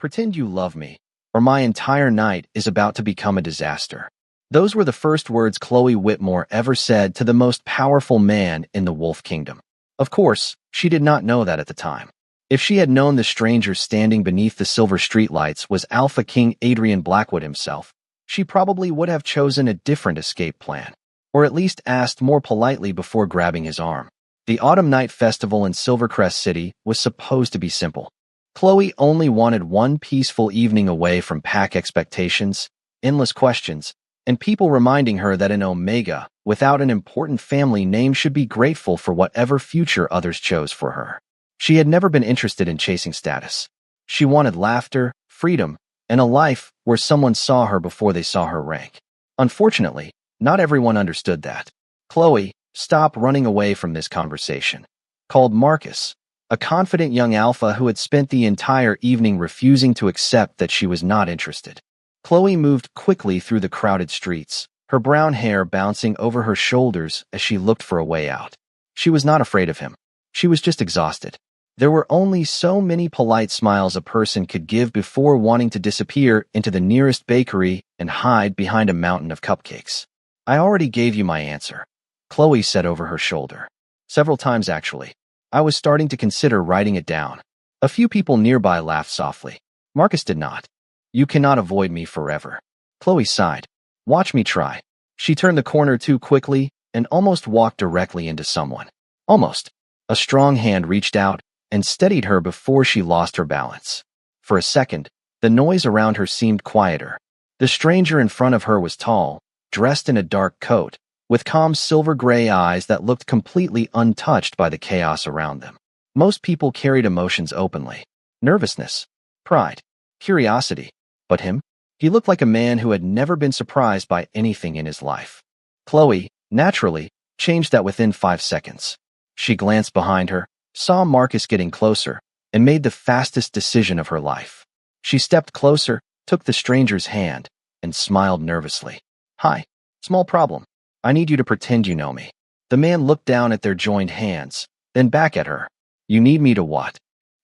Pretend you love me, or my entire night is about to become a disaster. Those were the first words Chloe Whitmore ever said to the most powerful man in the Wolf Kingdom. Of course, she did not know that at the time. If she had known the stranger standing beneath the silver streetlights was Alpha King Adrian Blackwood himself, she probably would have chosen a different escape plan, or at least asked more politely before grabbing his arm. The Autumn Night Festival in Silvercrest City was supposed to be simple. Chloe only wanted one peaceful evening away from pack expectations, endless questions, and people reminding her that in Omega, without an important family name, should be grateful for whatever future others chose for her. She had never been interested in chasing status. She wanted laughter, freedom, and a life where someone saw her before they saw her rank. Unfortunately, not everyone understood that. Chloe, stop running away from this conversation, called Marcus, a confident young alpha who had spent the entire evening refusing to accept that she was not interested. Chloe moved quickly through the crowded streets, her brown hair bouncing over her shoulders as she looked for a way out. She was not afraid of him. She was just exhausted. There were only so many polite smiles a person could give before wanting to disappear into the nearest bakery and hide behind a mountain of cupcakes. I already gave you my answer, Chloe said over her shoulder. Several times, actually. I was starting to consider writing it down. A few people nearby laughed softly. Marcus did not. You cannot avoid me forever. Chloe sighed. Watch me try. She turned the corner too quickly and almost walked directly into someone. Almost. A strong hand reached out and steadied her before she lost her balance. For a second, the noise around her seemed quieter. The stranger in front of her was tall, dressed in a dark coat, with calm silver-gray eyes that looked completely untouched by the chaos around them. Most people carried emotions openly. Nervousness, pride, curiosity. But him? He looked like a man who had never been surprised by anything in his life. Chloe, naturally, changed that within 5 seconds. She glanced behind her, saw Marcus getting closer, and made the fastest decision of her life. She stepped closer, took the stranger's hand, and smiled nervously. Hi, small problem. I need you to pretend you know me. The man looked down at their joined hands, then back at her. You need me to what?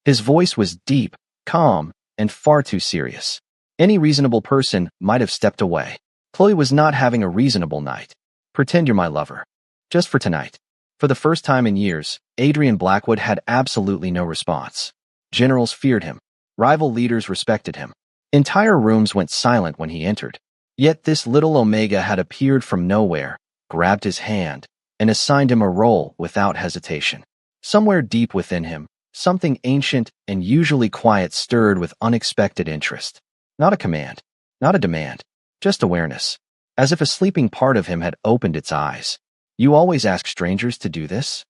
His voice was deep, calm, and far too serious. Any reasonable person might have stepped away. Chloe was not having a reasonable night. Pretend you're my lover. Just for tonight. For the first time in years, Adrian Blackwood had absolutely no response. Generals feared him. Rival leaders respected him. Entire rooms went silent when he entered. Yet this little Omega had appeared from nowhere, grabbed his hand, and assigned him a role without hesitation. Somewhere deep within him, something ancient and usually quiet stirred with unexpected interest. Not a command, not a demand, just awareness, as if a sleeping part of him had opened its eyes. You always ask strangers to do this?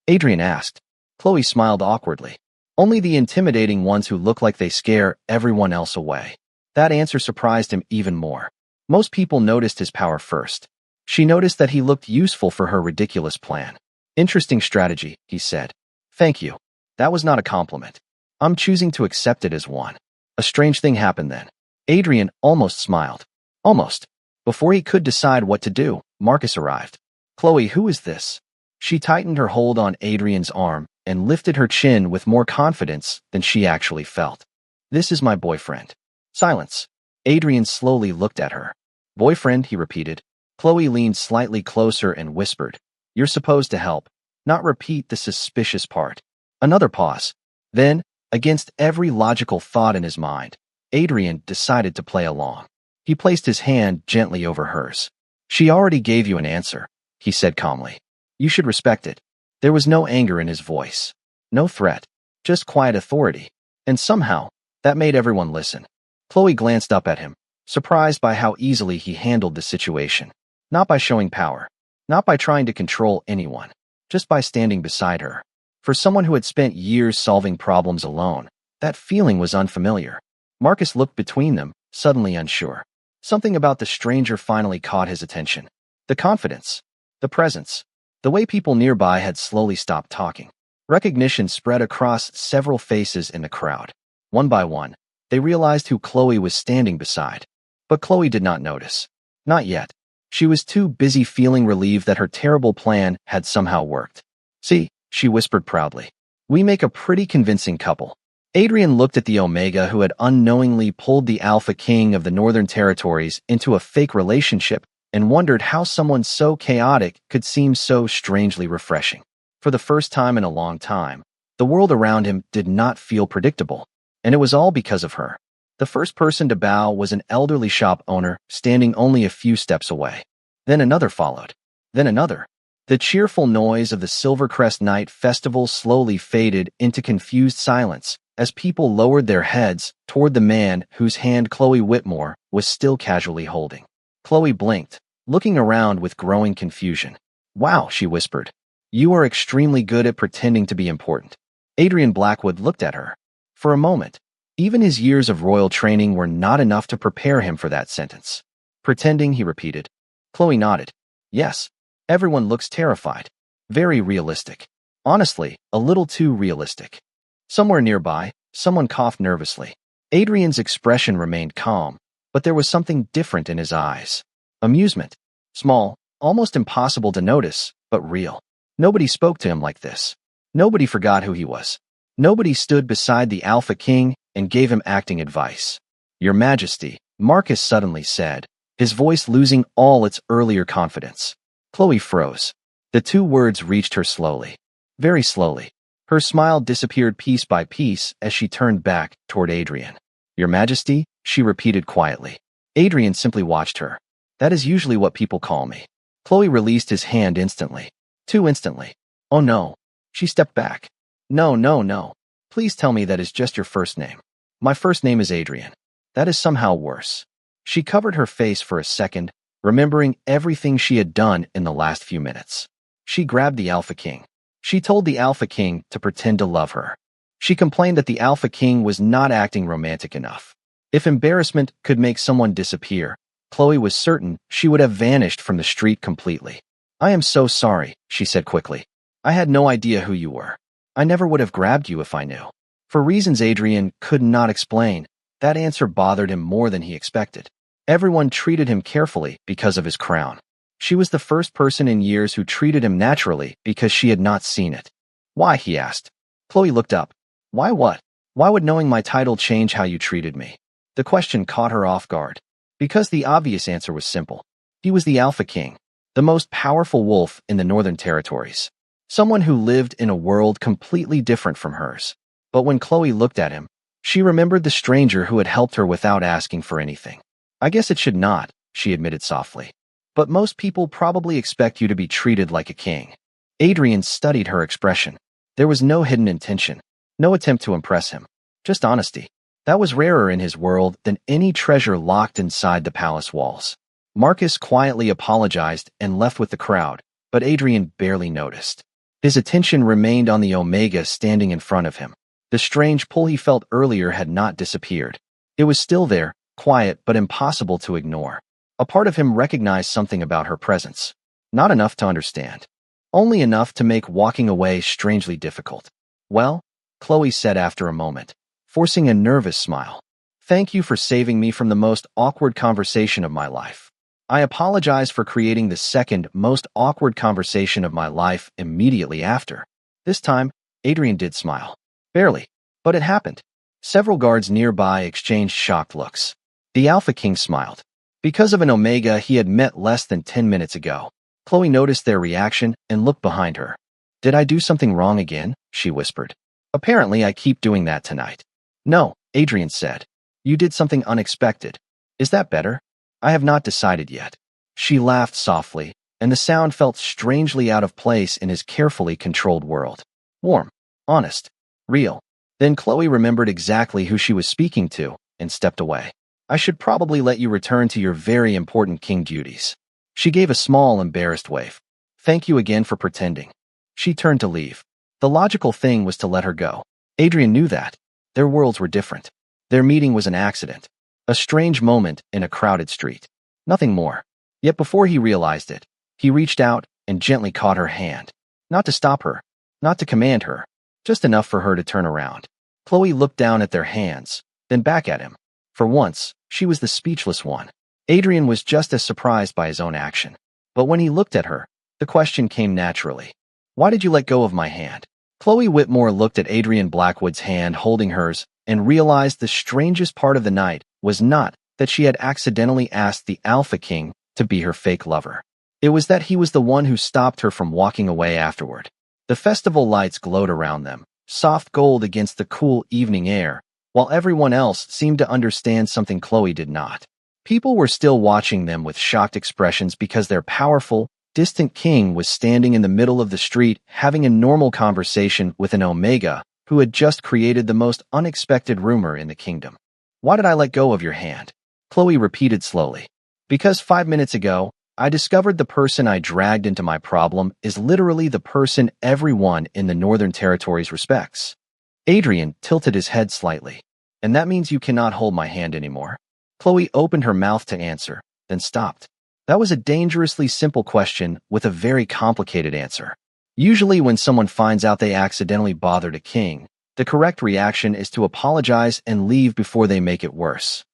Adrian asked. Chloe smiled awkwardly. Only the intimidating ones who look like they scare everyone else away. That answer surprised him even more. Most people noticed his power first. She noticed that he looked useful for her ridiculous plan. Interesting strategy, he said. Thank you. That was not a compliment. I'm choosing to accept it as one. A strange thing happened then. Adrian almost smiled. Almost. Before he could decide what to do, Marcus arrived. Chloe, who is this? She tightened her hold on Adrian's arm and lifted her chin with more confidence than she actually felt. This is my boyfriend. Silence. Adrian slowly looked at her. Boyfriend, he repeated. Chloe leaned slightly closer and whispered, You're supposed to help, not repeat the suspicious part. Another pause. Then, against every logical thought in his mind, Adrian decided to play along. He placed his hand gently over hers. She already gave you an answer, he said calmly. You should respect it. There was no anger in his voice. No threat. Just quiet authority. And somehow, that made everyone listen. Chloe glanced up at him, surprised by how easily he handled the situation. Not by showing power. Not by trying to control anyone. Just by standing beside her. For someone who had spent years solving problems alone, that feeling was unfamiliar. Marcus looked between them, suddenly unsure. Something about the stranger finally caught his attention. The confidence. The presence. The way people nearby had slowly stopped talking. Recognition spread across several faces in the crowd. One by one, they realized who Chloe was standing beside. But Chloe did not notice. Not yet. She was too busy feeling relieved that her terrible plan had somehow worked. See, she whispered proudly. We make a pretty convincing couple. Adrian looked at the Omega who had unknowingly pulled the Alpha King of the Northern Territories into a fake relationship and wondered how someone so chaotic could seem so strangely refreshing. For the first time in a long time, the world around him did not feel predictable, and it was all because of her. The first person to bow was an elderly shop owner standing only a few steps away. Then another followed. Then another. The cheerful noise of the Silvercrest Night Festival slowly faded into confused silence as people lowered their heads toward the man whose hand Chloe Whitmore was still casually holding. Chloe blinked, looking around with growing confusion. "Wow," she whispered. "You are extremely good at pretending to be important." Adrian Blackwood looked at her. For a moment, even his years of royal training were not enough to prepare him for that sentence. "Pretending," he repeated. Chloe nodded. "Yes. Everyone looks terrified. Very realistic. Honestly, a little too realistic." Somewhere nearby, someone coughed nervously. Adrian's expression remained calm, but there was something different in his eyes. Amusement. Small, almost impossible to notice, but real. Nobody spoke to him like this. Nobody forgot who he was. Nobody stood beside the Alpha King and gave him acting advice. "Your Majesty," Marcus suddenly said, his voice losing all its earlier confidence. Chloe froze. The two words reached her slowly. Very slowly. Her smile disappeared piece by piece as she turned back toward Adrian. "Your Majesty," she repeated quietly. Adrian simply watched her. "That is usually what people call me." Chloe released his hand instantly. Too instantly. "Oh no." She stepped back. "No, no, no. Please tell me that is just your first name." "My first name is Adrian." "That is somehow worse." She covered her face for a second, remembering everything she had done in the last few minutes. She grabbed the Alpha King. She told the Alpha King to pretend to love her. She complained that the Alpha King was not acting romantic enough. If embarrassment could make someone disappear, Chloe was certain she would have vanished from the street completely. "I am so sorry," she said quickly. "I had no idea who you were. I never would have grabbed you if I knew." For reasons Adrian could not explain, that answer bothered him more than he expected. Everyone treated him carefully because of his crown. She was the first person in years who treated him naturally because she had not seen it. "Why?" he asked. Chloe looked up. "Why what? Why would knowing my title change how you treated me?" The question caught her off guard. Because the obvious answer was simple. He was the Alpha King, the most powerful wolf in the Northern Territories. Someone who lived in a world completely different from hers. But when Chloe looked at him, she remembered the stranger who had helped her without asking for anything. "I guess it should not," she admitted softly. "But most people probably expect you to be treated like a king." Adrian studied her expression. There was no hidden intention, no attempt to impress him, just honesty. That was rarer in his world than any treasure locked inside the palace walls. Marcus quietly apologized and left with the crowd, but Adrian barely noticed. His attention remained on the Omega standing in front of him. The strange pull he felt earlier had not disappeared. It was still there, quiet but impossible to ignore. A part of him recognized something about her presence. Not enough to understand. Only enough to make walking away strangely difficult. "Well," Chloe said after a moment, forcing a nervous smile. "Thank you for saving me from the most awkward conversation of my life. I apologize for creating the second most awkward conversation of my life immediately after." This time, Adrian did smile. Barely, but it happened. Several guards nearby exchanged shocked looks. The Alpha King smiled. Because of an Omega he had met less than 10 minutes ago. Chloe noticed their reaction and looked behind her. "Did I do something wrong again?" she whispered. "Apparently I keep doing that tonight." "No," Adrian said. "You did something unexpected. Is that better?" "I have not decided yet." She laughed softly, and the sound felt strangely out of place in his carefully controlled world. Warm, honest, real. Then Chloe remembered exactly who she was speaking to and stepped away. "I should probably let you return to your very important king duties." She gave a small, embarrassed wave. "Thank you again for pretending." She turned to leave. The logical thing was to let her go. Adrian knew that. Their worlds were different. Their meeting was an accident. A strange moment in a crowded street. Nothing more. Yet before he realized it, he reached out and gently caught her hand. Not to stop her, not to command her, just enough for her to turn around. Chloe looked down at their hands, then back at him. For once, she was the speechless one. Adrian was just as surprised by his own action. But when he looked at her, the question came naturally. "Why did you let go of my hand?" Chloe Whitmore looked at Adrian Blackwood's hand holding hers and realized the strangest part of the night was not that she had accidentally asked the Alpha King to be her fake lover. It was that he was the one who stopped her from walking away afterward. The festival lights glowed around them, soft gold against the cool evening air, while everyone else seemed to understand something Chloe did not. People were still watching them with shocked expressions because their powerful, distant king was standing in the middle of the street having a normal conversation with an Omega who had just created the most unexpected rumor in the kingdom. "Why did I let go of your hand?" Chloe repeated slowly. "Because 5 minutes ago, I discovered the person I dragged into my problem is literally the person everyone in the Northern Territories respects." Adrian tilted his head slightly. "And that means you cannot hold my hand anymore?" Chloe opened her mouth to answer, then stopped. That was a dangerously simple question with a very complicated answer. Usually when someone finds out they accidentally bothered a king, the correct reaction is to apologize and leave before they make it worse.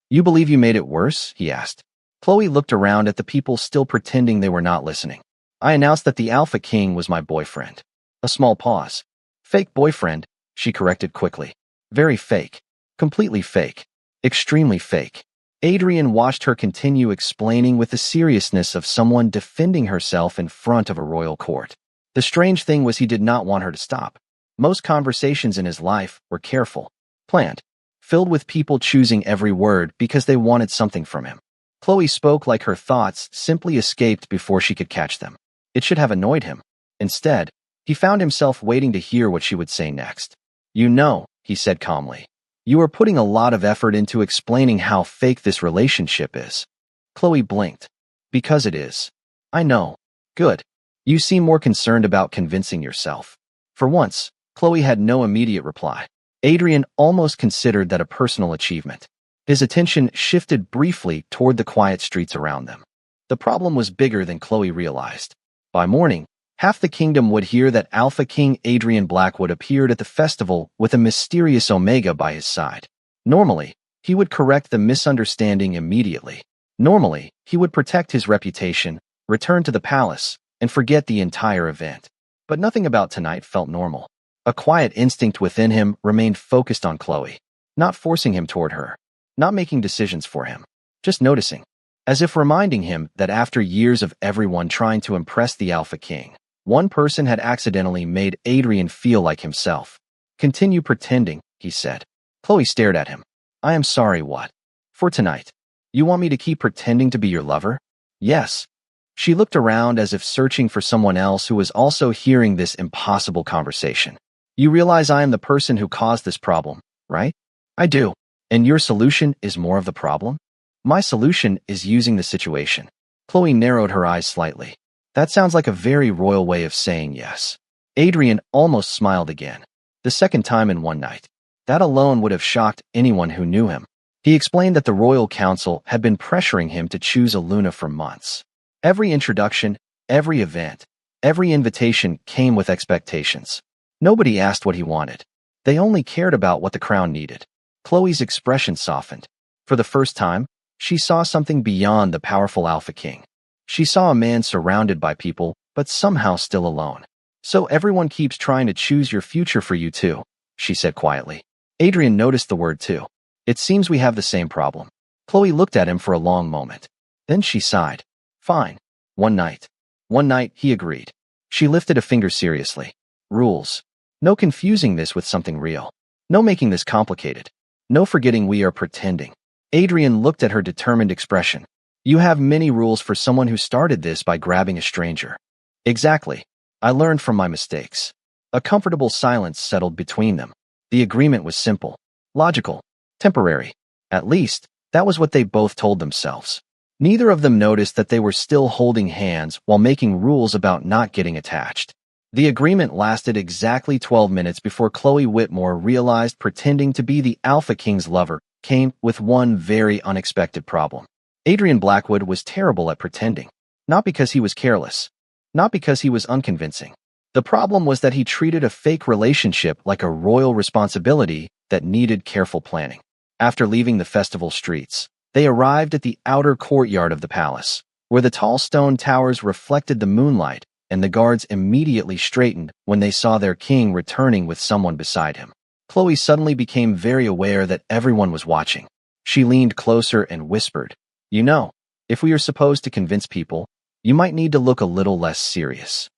"You believe you made it worse?" he asked. Chloe looked around at the people still pretending they were not listening. "I announced that the Alpha King was my boyfriend." A small pause. "Fake boyfriend," she corrected quickly. "Very fake. Completely fake. Extremely fake." Adrian watched her continue explaining with the seriousness of someone defending herself in front of a royal court. The strange thing was he did not want her to stop. Most conversations in his life were careful, planned, filled with people choosing every word because they wanted something from him. Chloe spoke like her thoughts simply escaped before she could catch them. It should have annoyed him. Instead, he found himself waiting to hear what she would say next. "You know," he said calmly, "you are putting a lot of effort into explaining how fake this relationship is." Chloe blinked. "Because it is." "I know." "Good. You seem more concerned about convincing yourself." For once, Chloe had no immediate reply. Adrian almost considered that a personal achievement. His attention shifted briefly toward the quiet streets around them. The problem was bigger than Chloe realized. By morning, half the kingdom would hear that Alpha King Adrian Blackwood appeared at the festival with a mysterious Omega by his side. Normally, he would correct the misunderstanding immediately. Normally, he would protect his reputation, return to the palace, and forget the entire event. But nothing about tonight felt normal. A quiet instinct within him remained focused on Chloe, not forcing him toward her, not making decisions for him, just noticing, as if reminding him that after years of everyone trying to impress the Alpha King, one person had accidentally made Adrian feel like himself. "Continue pretending," he said. Chloe stared at him. "I am sorry, what? For tonight. You want me to keep pretending to be your lover?" "Yes." She looked around as if searching for someone else who was also hearing this impossible conversation. "You realize I am the person who caused this problem, right?" "I do. And your solution is more of the problem?" "My solution is using the situation." Chloe narrowed her eyes slightly. "That sounds like a very royal way of saying yes." Adrian almost smiled again. The second time in one night. That alone would have shocked anyone who knew him. He explained that the royal council had been pressuring him to choose a Luna for months. Every introduction, every event, every invitation came with expectations. Nobody asked what he wanted. They only cared about what the crown needed. Chloe's expression softened. For the first time, she saw something beyond the powerful Alpha King. She saw a man surrounded by people, but somehow still alone. "So everyone keeps trying to choose your future for you too," she said quietly. Adrian noticed the word too. "It seems we have the same problem." Chloe looked at him for a long moment. Then she sighed. "Fine. One night." "One night," he agreed. She lifted a finger seriously. "Rules. No confusing this with something real. No making this complicated. No forgetting we are pretending." Adrian looked at her determined expression. "You have many rules for someone who started this by grabbing a stranger." "Exactly. I learned from my mistakes." A comfortable silence settled between them. The agreement was simple, logical, temporary. At least, that was what they both told themselves. Neither of them noticed that they were still holding hands while making rules about not getting attached. The agreement lasted exactly 12 minutes before Chloe Whitmore realized pretending to be the Alpha King's lover came with one very unexpected problem. Adrian Blackwood was terrible at pretending. Not because he was careless. Not because he was unconvincing. The problem was that he treated a fake relationship like a royal responsibility that needed careful planning. After leaving the festival streets, they arrived at the outer courtyard of the palace, where the tall stone towers reflected the moonlight and the guards immediately straightened when they saw their king returning with someone beside him. Chloe suddenly became very aware that everyone was watching. She leaned closer and whispered, "You know, if we are supposed to convince people, you might need to look a little less serious."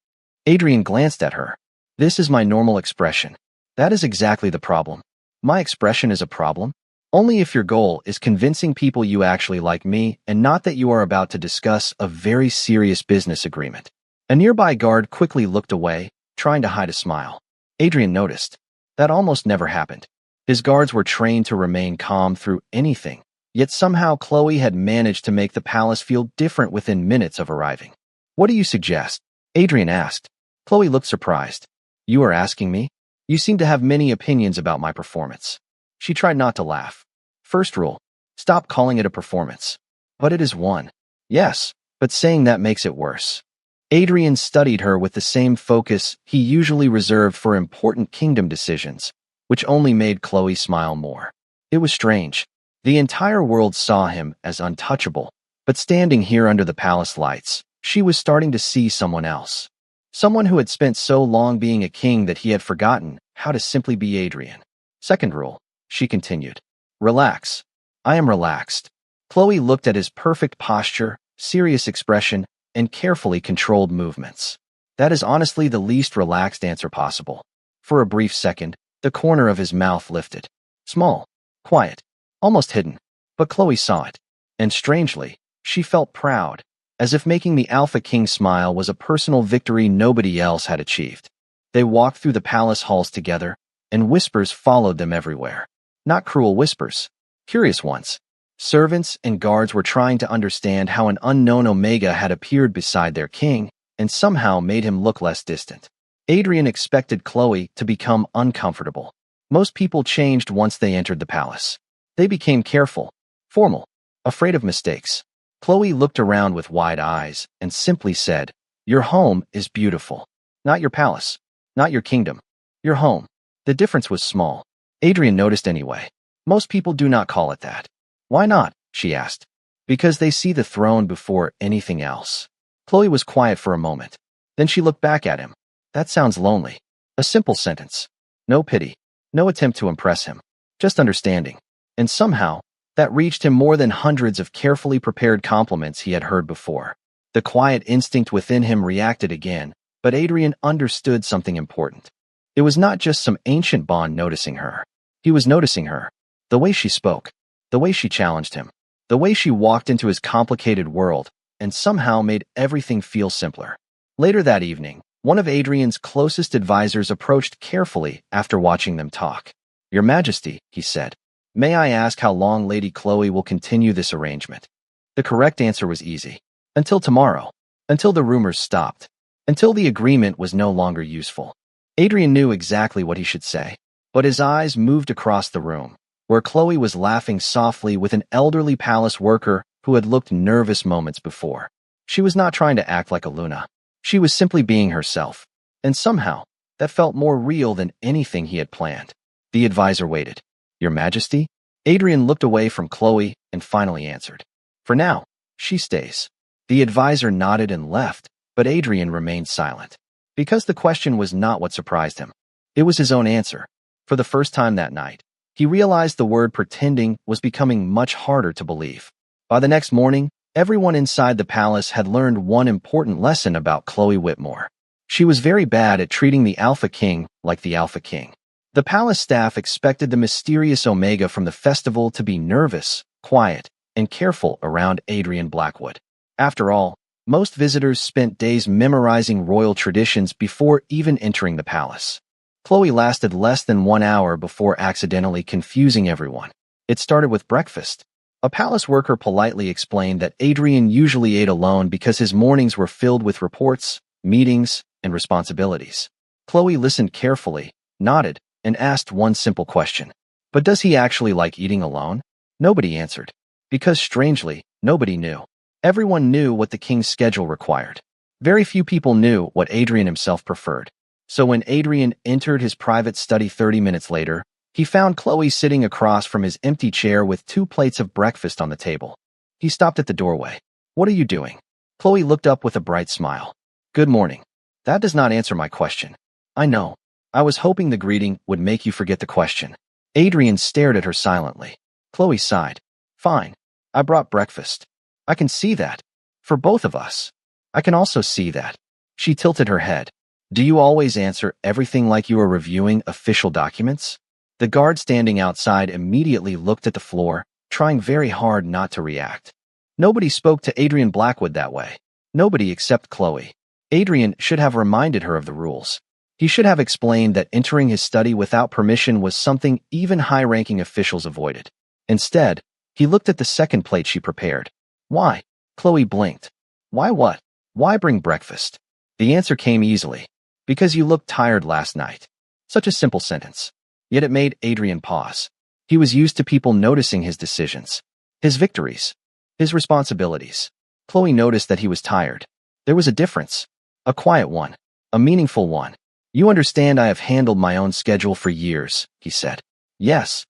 Adrian glanced at her. "This is my normal expression." "That is exactly the problem. My expression is a problem? Only if your goal is convincing people you actually like me and not that you are about to discuss a very serious business agreement." A nearby guard quickly looked away, trying to hide a smile. Adrian noticed. That almost never happened. His guards were trained to remain calm through anything, yet somehow Chloe had managed to make the palace feel different within minutes of arriving. "What do you suggest?" Adrian asked. Chloe looked surprised. "You are asking me? You seem to have many opinions about my performance." She tried not to laugh. "First rule, stop calling it a performance." "But it is one." "Yes, but saying that makes it worse." Adrian studied her with the same focus he usually reserved for important kingdom decisions, which only made Chloe smile more. It was strange. The entire world saw him as untouchable, but standing here under the palace lights, she was starting to see someone else. Someone who had spent so long being a king that he had forgotten how to simply be Adrian. "Second rule," she continued. "Relax." "I am relaxed." Chloe looked at his perfect posture, serious expression, and carefully controlled movements. "That is honestly the least relaxed answer possible." For a brief second, the corner of his mouth lifted. Small, quiet, almost hidden, but Chloe saw it. And strangely, she felt proud, as if making the Alpha King smile was a personal victory nobody else had achieved. They walked through the palace halls together, and whispers followed them everywhere. Not cruel whispers, curious ones. Servants and guards were trying to understand how an unknown Omega had appeared beside their king and somehow made him look less distant. Adrian expected Chloe to become uncomfortable. Most people changed once they entered the palace. They became careful, formal, afraid of mistakes. Chloe looked around with wide eyes and simply said, "Your home is beautiful. Not your palace, not your kingdom. Your home." The difference was small. Adrian noticed anyway. Most people do not call it that. "Why not?" she asked. "Because they see the throne before anything else." Chloe was quiet for a moment. Then she looked back at him. That sounds lonely. A simple sentence. No pity. No attempt to impress him. Just understanding. And somehow, that reached him more than hundreds of carefully prepared compliments he had heard before. The quiet instinct within him reacted again, but Adrian understood something important. It was not just some ancient bond noticing her. He was noticing her. The way she spoke. The way she challenged him, the way she walked into his complicated world, and somehow made everything feel simpler. Later that evening, one of Adrian's closest advisors approached carefully after watching them talk. "Your Majesty," he said, "may I ask how long Lady Chloe will continue this arrangement?" The correct answer was easy. Until tomorrow. Until the rumors stopped. Until the agreement was no longer useful. Adrian knew exactly what he should say, but his eyes moved across the room, where Chloe was laughing softly with an elderly palace worker who had looked nervous moments before. She was not trying to act like a Luna. She was simply being herself. And somehow, that felt more real than anything he had planned. The advisor waited. "Your Majesty?" Adrian looked away from Chloe and finally answered. "For now, she stays." The advisor nodded and left, but Adrian remained silent. Because the question was not what surprised him. It was his own answer. For the first time that night, he realized the word pretending was becoming much harder to believe. By the next morning, everyone inside the palace had learned one important lesson about Chloe Whitmore. She was very bad at treating the Alpha King like the Alpha King. The palace staff expected the mysterious Omega from the festival to be nervous, quiet, and careful around Adrian Blackwood. After all, most visitors spent days memorizing royal traditions before even entering the palace. Chloe lasted less than 1 hour before accidentally confusing everyone. It started with breakfast. A palace worker politely explained that Adrian usually ate alone because his mornings were filled with reports, meetings, and responsibilities. Chloe listened carefully, nodded, and asked one simple question. "But does he actually like eating alone?" Nobody answered. Because strangely, nobody knew. Everyone knew what the king's schedule required. Very few people knew what Adrian himself preferred. So when Adrian entered his private study 30 minutes later, he found Chloe sitting across from his empty chair with 2 plates of breakfast on the table. He stopped at the doorway. "What are you doing?" Chloe looked up with a bright smile. "Good morning." That does not answer my question. I know. I was hoping the greeting would make you forget the question. Adrian stared at her silently. Chloe sighed. Fine. I brought breakfast. I can see that. For both of us. I can also see that. She tilted her head. Do you always answer everything like you are reviewing official documents? The guard standing outside immediately looked at the floor, trying very hard not to react. Nobody spoke to Adrian Blackwood that way. Nobody except Chloe. Adrian should have reminded her of the rules. He should have explained that entering his study without permission was something even high-ranking officials avoided. Instead, he looked at the second plate she prepared. Why? Chloe blinked. Why what? Why bring breakfast? The answer came easily. Because you looked tired last night. Such a simple sentence. Yet it made Adrian pause. He was used to people noticing his decisions, his victories, his responsibilities. Chloe noticed that he was tired. There was a difference. A quiet one. A meaningful one. You understand I have handled my own schedule for years, he said. Yes.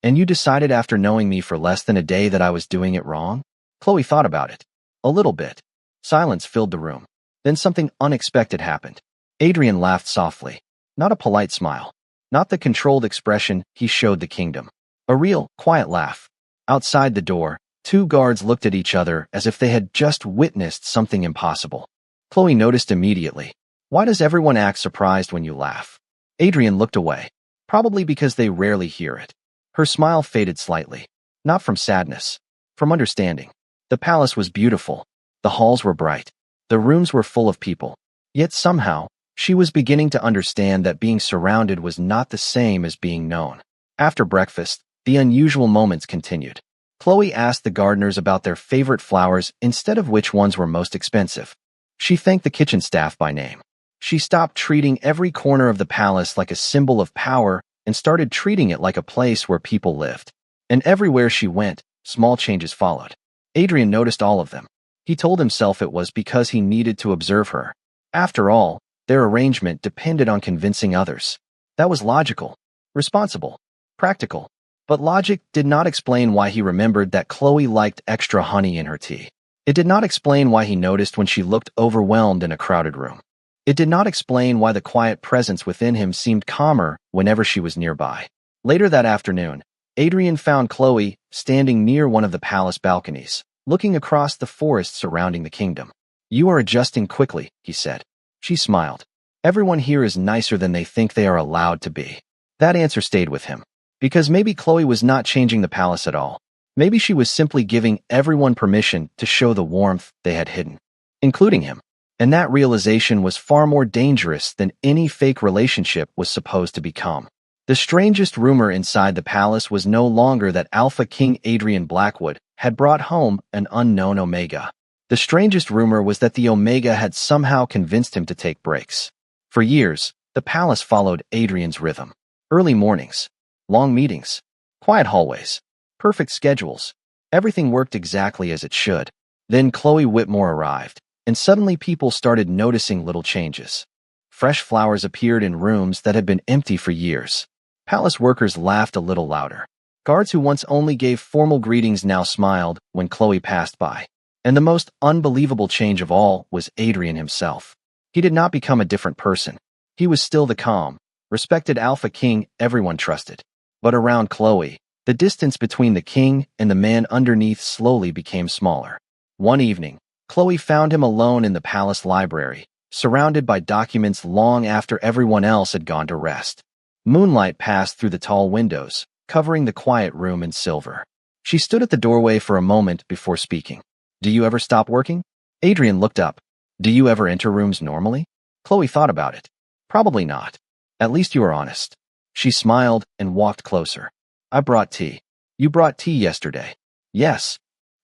And you decided after knowing me for less than a day that I was doing it wrong? Chloe thought about it. A little bit. Silence filled the room. Then something unexpected happened. Adrian laughed softly. Not a polite smile. Not the controlled expression he showed the kingdom. A real, quiet laugh. Outside the door, two guards looked at each other as if they had just witnessed something impossible. Chloe noticed immediately. Why does everyone act surprised when you laugh? Adrian looked away. Probably because they rarely hear it. Her smile faded slightly. Not from sadness. From understanding. The palace was beautiful. The halls were bright. The rooms were full of people. Yet somehow, she was beginning to understand that being surrounded was not the same as being known. After breakfast, the unusual moments continued. Chloe asked the gardeners about their favorite flowers instead of which ones were most expensive. She thanked the kitchen staff by name. She stopped treating every corner of the palace like a symbol of power and started treating it like a place where people lived. And everywhere she went, small changes followed. Adrian noticed all of them. He told himself it was because he needed to observe her. After all, their arrangement depended on convincing others. That was logical, responsible, practical. But logic did not explain why he remembered that Chloe liked extra honey in her tea. It did not explain why he noticed when she looked overwhelmed in a crowded room. It did not explain why the quiet presence within him seemed calmer whenever she was nearby. Later that afternoon, Adrian found Chloe standing near one of the palace balconies, looking across the forest surrounding the kingdom. You are adjusting quickly, he said. She smiled. Everyone here is nicer than they think they are allowed to be. That answer stayed with him. Because maybe Chloe was not changing the palace at all. Maybe she was simply giving everyone permission to show the warmth they had hidden, including him. And that realization was far more dangerous than any fake relationship was supposed to become. The strangest rumor inside the palace was no longer that Alpha King Adrian Blackwood had brought home an unknown Omega. The strangest rumor was that the Omega had somehow convinced him to take breaks. For years, the palace followed Adrian's rhythm. Early mornings, long meetings, quiet hallways, perfect schedules. Everything worked exactly as it should. Then Chloe Whitmore arrived, and suddenly people started noticing little changes. Fresh flowers appeared in rooms that had been empty for years. Palace workers laughed a little louder. Guards who once only gave formal greetings now smiled when Chloe passed by. And the most unbelievable change of all was Adrian himself. He did not become a different person. He was still the calm, respected Alpha King everyone trusted. But around Chloe, the distance between the king and the man underneath slowly became smaller. One evening, Chloe found him alone in the palace library, surrounded by documents long after everyone else had gone to rest. Moonlight passed through the tall windows, covering the quiet room in silver. She stood at the doorway for a moment before speaking. Do you ever stop working? Adrian looked up. Do you ever enter rooms normally? Chloe thought about it. Probably not. At least you are honest. She smiled and walked closer. I brought tea. You brought tea yesterday. Yes.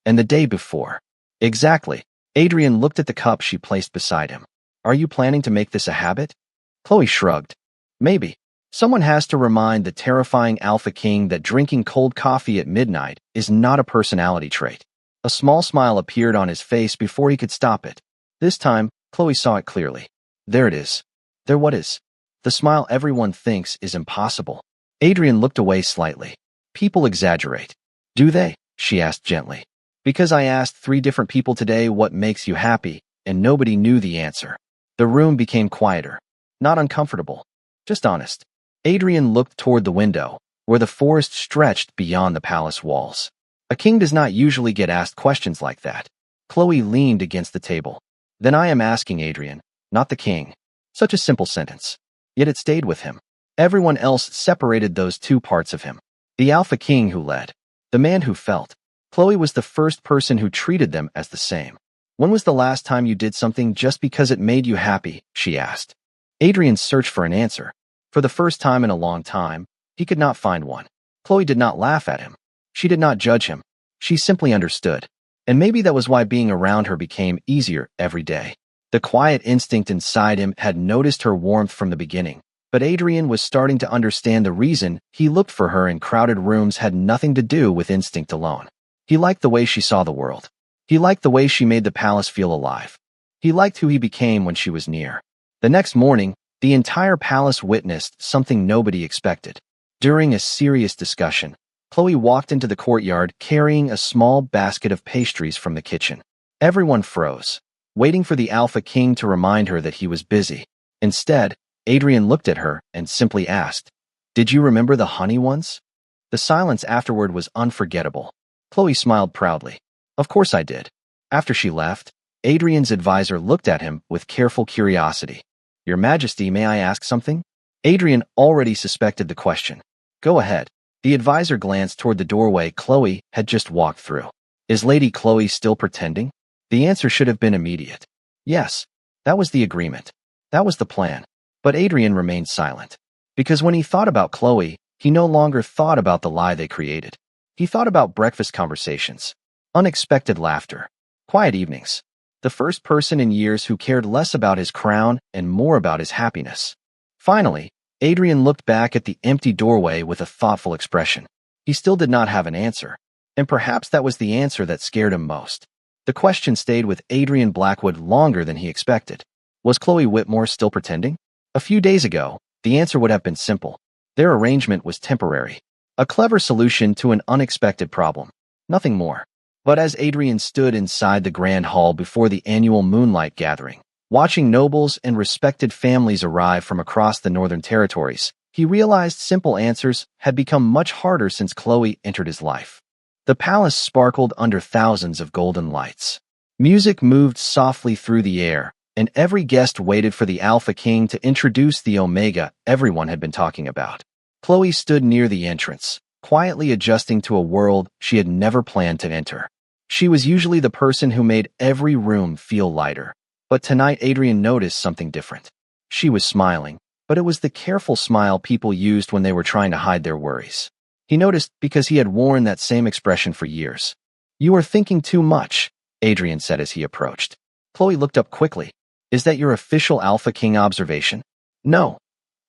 And the day before. Exactly. Adrian looked at the cup she placed beside him. Are you planning to make this a habit? Chloe shrugged. Maybe. Someone has to remind the terrifying Alpha King that drinking cold coffee at midnight is not a personality trait. A small smile appeared on his face before he could stop it. This time, Chloe saw it clearly. There it is. There what is? The smile everyone thinks is impossible. Adrian looked away slightly. People exaggerate. Do they? She asked gently. Because I asked 3 different people today what makes you happy, and nobody knew the answer. The room became quieter. Not uncomfortable. Just honest. Adrian looked toward the window, where the forest stretched beyond the palace walls. A king does not usually get asked questions like that. Chloe leaned against the table. Then I am asking Adrian, not the king. Such a simple sentence. Yet it stayed with him. Everyone else separated those two parts of him. The alpha king who led. The man who felt. Chloe was the first person who treated them as the same. When was the last time you did something just because it made you happy? She asked. Adrian searched for an answer. For the first time in a long time, he could not find one. Chloe did not laugh at him. She did not judge him. She simply understood. And maybe that was why being around her became easier every day. The quiet instinct inside him had noticed her warmth from the beginning, but Adrian was starting to understand the reason he looked for her in crowded rooms had nothing to do with instinct alone. He liked the way she saw the world. He liked the way she made the palace feel alive. He liked who he became when she was near. The next morning, the entire palace witnessed something nobody expected. During a serious discussion, Chloe walked into the courtyard carrying a small basket of pastries from the kitchen. Everyone froze, waiting for the Alpha King to remind her that he was busy. Instead, Adrian looked at her and simply asked, "Did you remember the honey ones?" The silence afterward was unforgettable. Chloe smiled proudly. "Of course I did." After she left, Adrian's advisor looked at him with careful curiosity. "Your Majesty, may I ask something?" Adrian already suspected the question. "Go ahead." The advisor glanced toward the doorway Chloe had just walked through. "Is Lady Chloe still pretending?" The answer should have been immediate. Yes, that was the agreement. That was the plan. But Adrian remained silent. Because when he thought about Chloe, he no longer thought about the lie they created. He thought about breakfast conversations, unexpected laughter, quiet evenings. The first person in years who cared less about his crown and more about his happiness. Finally, Adrian looked back at the empty doorway with a thoughtful expression. He still did not have an answer, and perhaps that was the answer that scared him most. The question stayed with Adrian Blackwood longer than he expected. Was Chloe Whitmore still pretending? A few days ago, the answer would have been simple. Their arrangement was temporary. A clever solution to an unexpected problem. Nothing more. But as Adrian stood inside the grand hall before the annual moonlight gathering, watching nobles and respected families arrive from across the northern territories, he realized simple answers had become much harder since Chloe entered his life. The palace sparkled under thousands of golden lights. Music moved softly through the air, and every guest waited for the Alpha King to introduce the Omega everyone had been talking about. Chloe stood near the entrance, quietly adjusting to a world she had never planned to enter. She was usually the person who made every room feel lighter. But tonight Adrian noticed something different. She was smiling, but it was the careful smile people used when they were trying to hide their worries. He noticed because he had worn that same expression for years. "You are thinking too much," Adrian said as he approached. Chloe looked up quickly. "Is that your official Alpha King observation?" "No."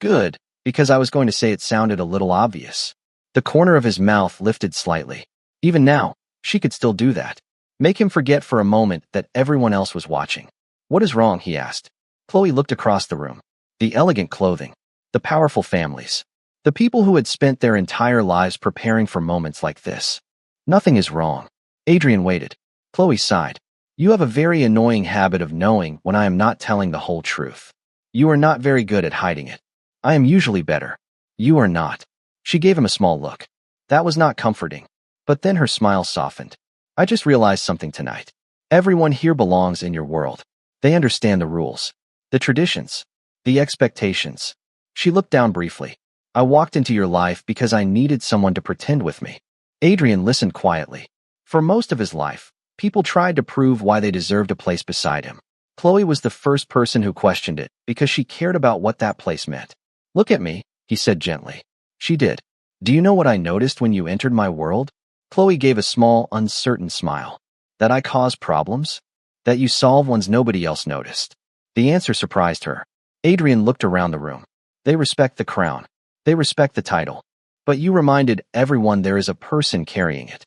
"Good, because I was going to say it sounded a little obvious." The corner of his mouth lifted slightly. Even now, she could still do that. Make him forget for a moment that everyone else was watching. "What is wrong?" he asked. Chloe looked across the room. The elegant clothing. The powerful families. The people who had spent their entire lives preparing for moments like this. "Nothing is wrong." Adrian waited. Chloe sighed. "You have a very annoying habit of knowing when I am not telling the whole truth. You are not very good at hiding it. I am usually better. You are not." She gave him a small look. That was not comforting. But then her smile softened. "I just realized something tonight. Everyone here belongs in your world. They understand the rules, the traditions, the expectations." She looked down briefly. "I walked into your life because I needed someone to pretend with me." Adrian listened quietly. For most of his life, people tried to prove why they deserved a place beside him. Chloe was the first person who questioned it because she cared about what that place meant. "Look at me," he said gently. She did. "Do you know what I noticed when you entered my world?" Chloe gave a small, uncertain smile. "That I cause problems? That you solve ones nobody else noticed?" The answer surprised her. Adrian looked around the room. "They respect the crown. They respect the title. But you reminded everyone there is a person carrying it."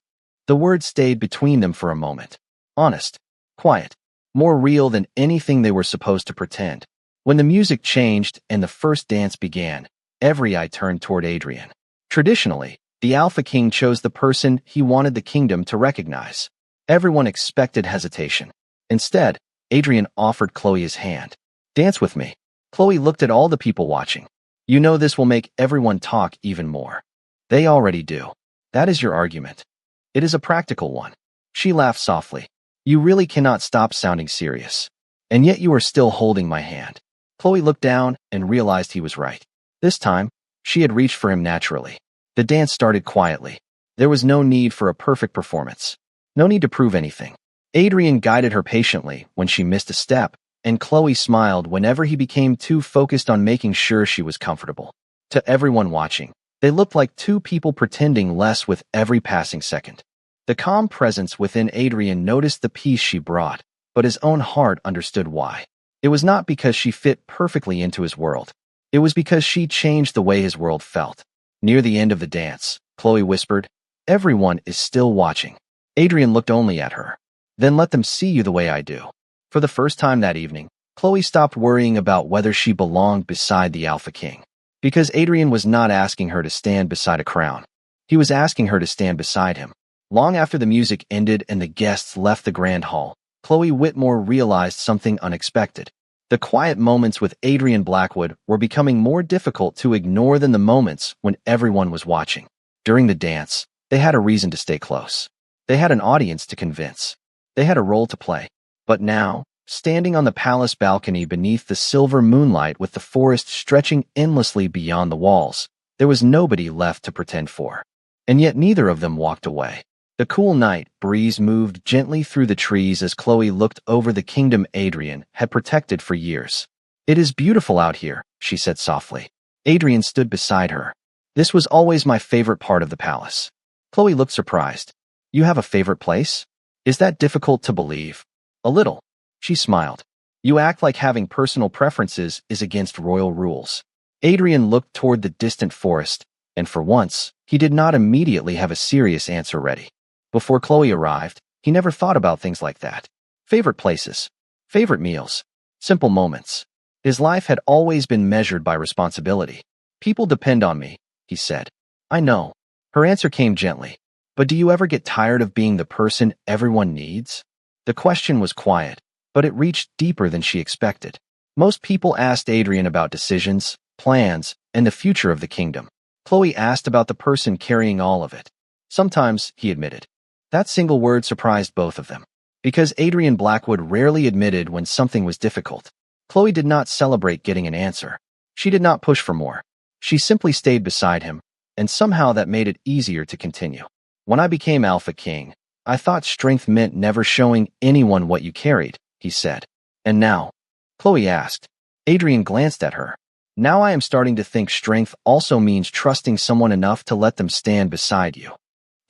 The words stayed between them for a moment. Honest. Quiet. More real than anything they were supposed to pretend. When the music changed and the first dance began, every eye turned toward Adrian. Traditionally, the Alpha King chose the person he wanted the kingdom to recognize. Everyone expected hesitation. Instead, Adrian offered Chloe his hand. Dance with me. Chloe looked at all the people watching. You know this will make everyone talk even more. They already do. That is your argument. It is a practical one. She laughed softly. You really cannot stop sounding serious. And yet you are still holding my hand. Chloe looked down and realized he was right. This time, she had reached for him naturally. The dance started quietly. There was no need for a perfect performance. No need to prove anything. Adrian guided her patiently when she missed a step, and Chloe smiled whenever he became too focused on making sure she was comfortable. To everyone watching, they looked like two people pretending less with every passing second. The calm presence within Adrian noticed the peace she brought, but his own heart understood why. It was not because she fit perfectly into his world. It was because she changed the way his world felt. Near the end of the dance, Chloe whispered, "Everyone is still watching." Adrian looked only at her. "Then let them see you the way I do." For the first time that evening, Chloe stopped worrying about whether she belonged beside the Alpha King. Because Adrian was not asking her to stand beside a crown. He was asking her to stand beside him. Long after the music ended and the guests left the grand hall, Chloe Whitmore realized something unexpected. The quiet moments with Adrian Blackwood were becoming more difficult to ignore than the moments when everyone was watching. During the dance, they had a reason to stay close. They had an audience to convince. They had a role to play. But now, standing on the palace balcony beneath the silver moonlight with the forest stretching endlessly beyond the walls, there was nobody left to pretend for. And yet neither of them walked away. The cool night breeze moved gently through the trees as Chloe looked over the kingdom Adrian had protected for years. "It is beautiful out here," she said softly. Adrian stood beside her. "This was always my favorite part of the palace." Chloe looked surprised. "You have a favorite place? Is that difficult to believe?" "A little." She smiled. "You act like having personal preferences is against royal rules." Adrian looked toward the distant forest, and for once, he did not immediately have a serious answer ready. Before Chloe arrived, he never thought about things like that. Favorite places, favorite meals, simple moments. His life had always been measured by responsibility. "People depend on me," he said. "I know." Her answer came gently. "But do you ever get tired of being the person everyone needs?" The question was quiet, but it reached deeper than she expected. Most people asked Adrian about decisions, plans, and the future of the kingdom. Chloe asked about the person carrying all of it. Sometimes, he admitted. That single word surprised both of them. Because Adrian Blackwood rarely admitted when something was difficult. Chloe did not celebrate getting an answer. She did not push for more. She simply stayed beside him, and somehow that made it easier to continue. "When I became Alpha King, I thought strength meant never showing anyone what you carried," he said. "And now?" Chloe asked. Adrian glanced at her. "Now I am starting to think strength also means trusting someone enough to let them stand beside you."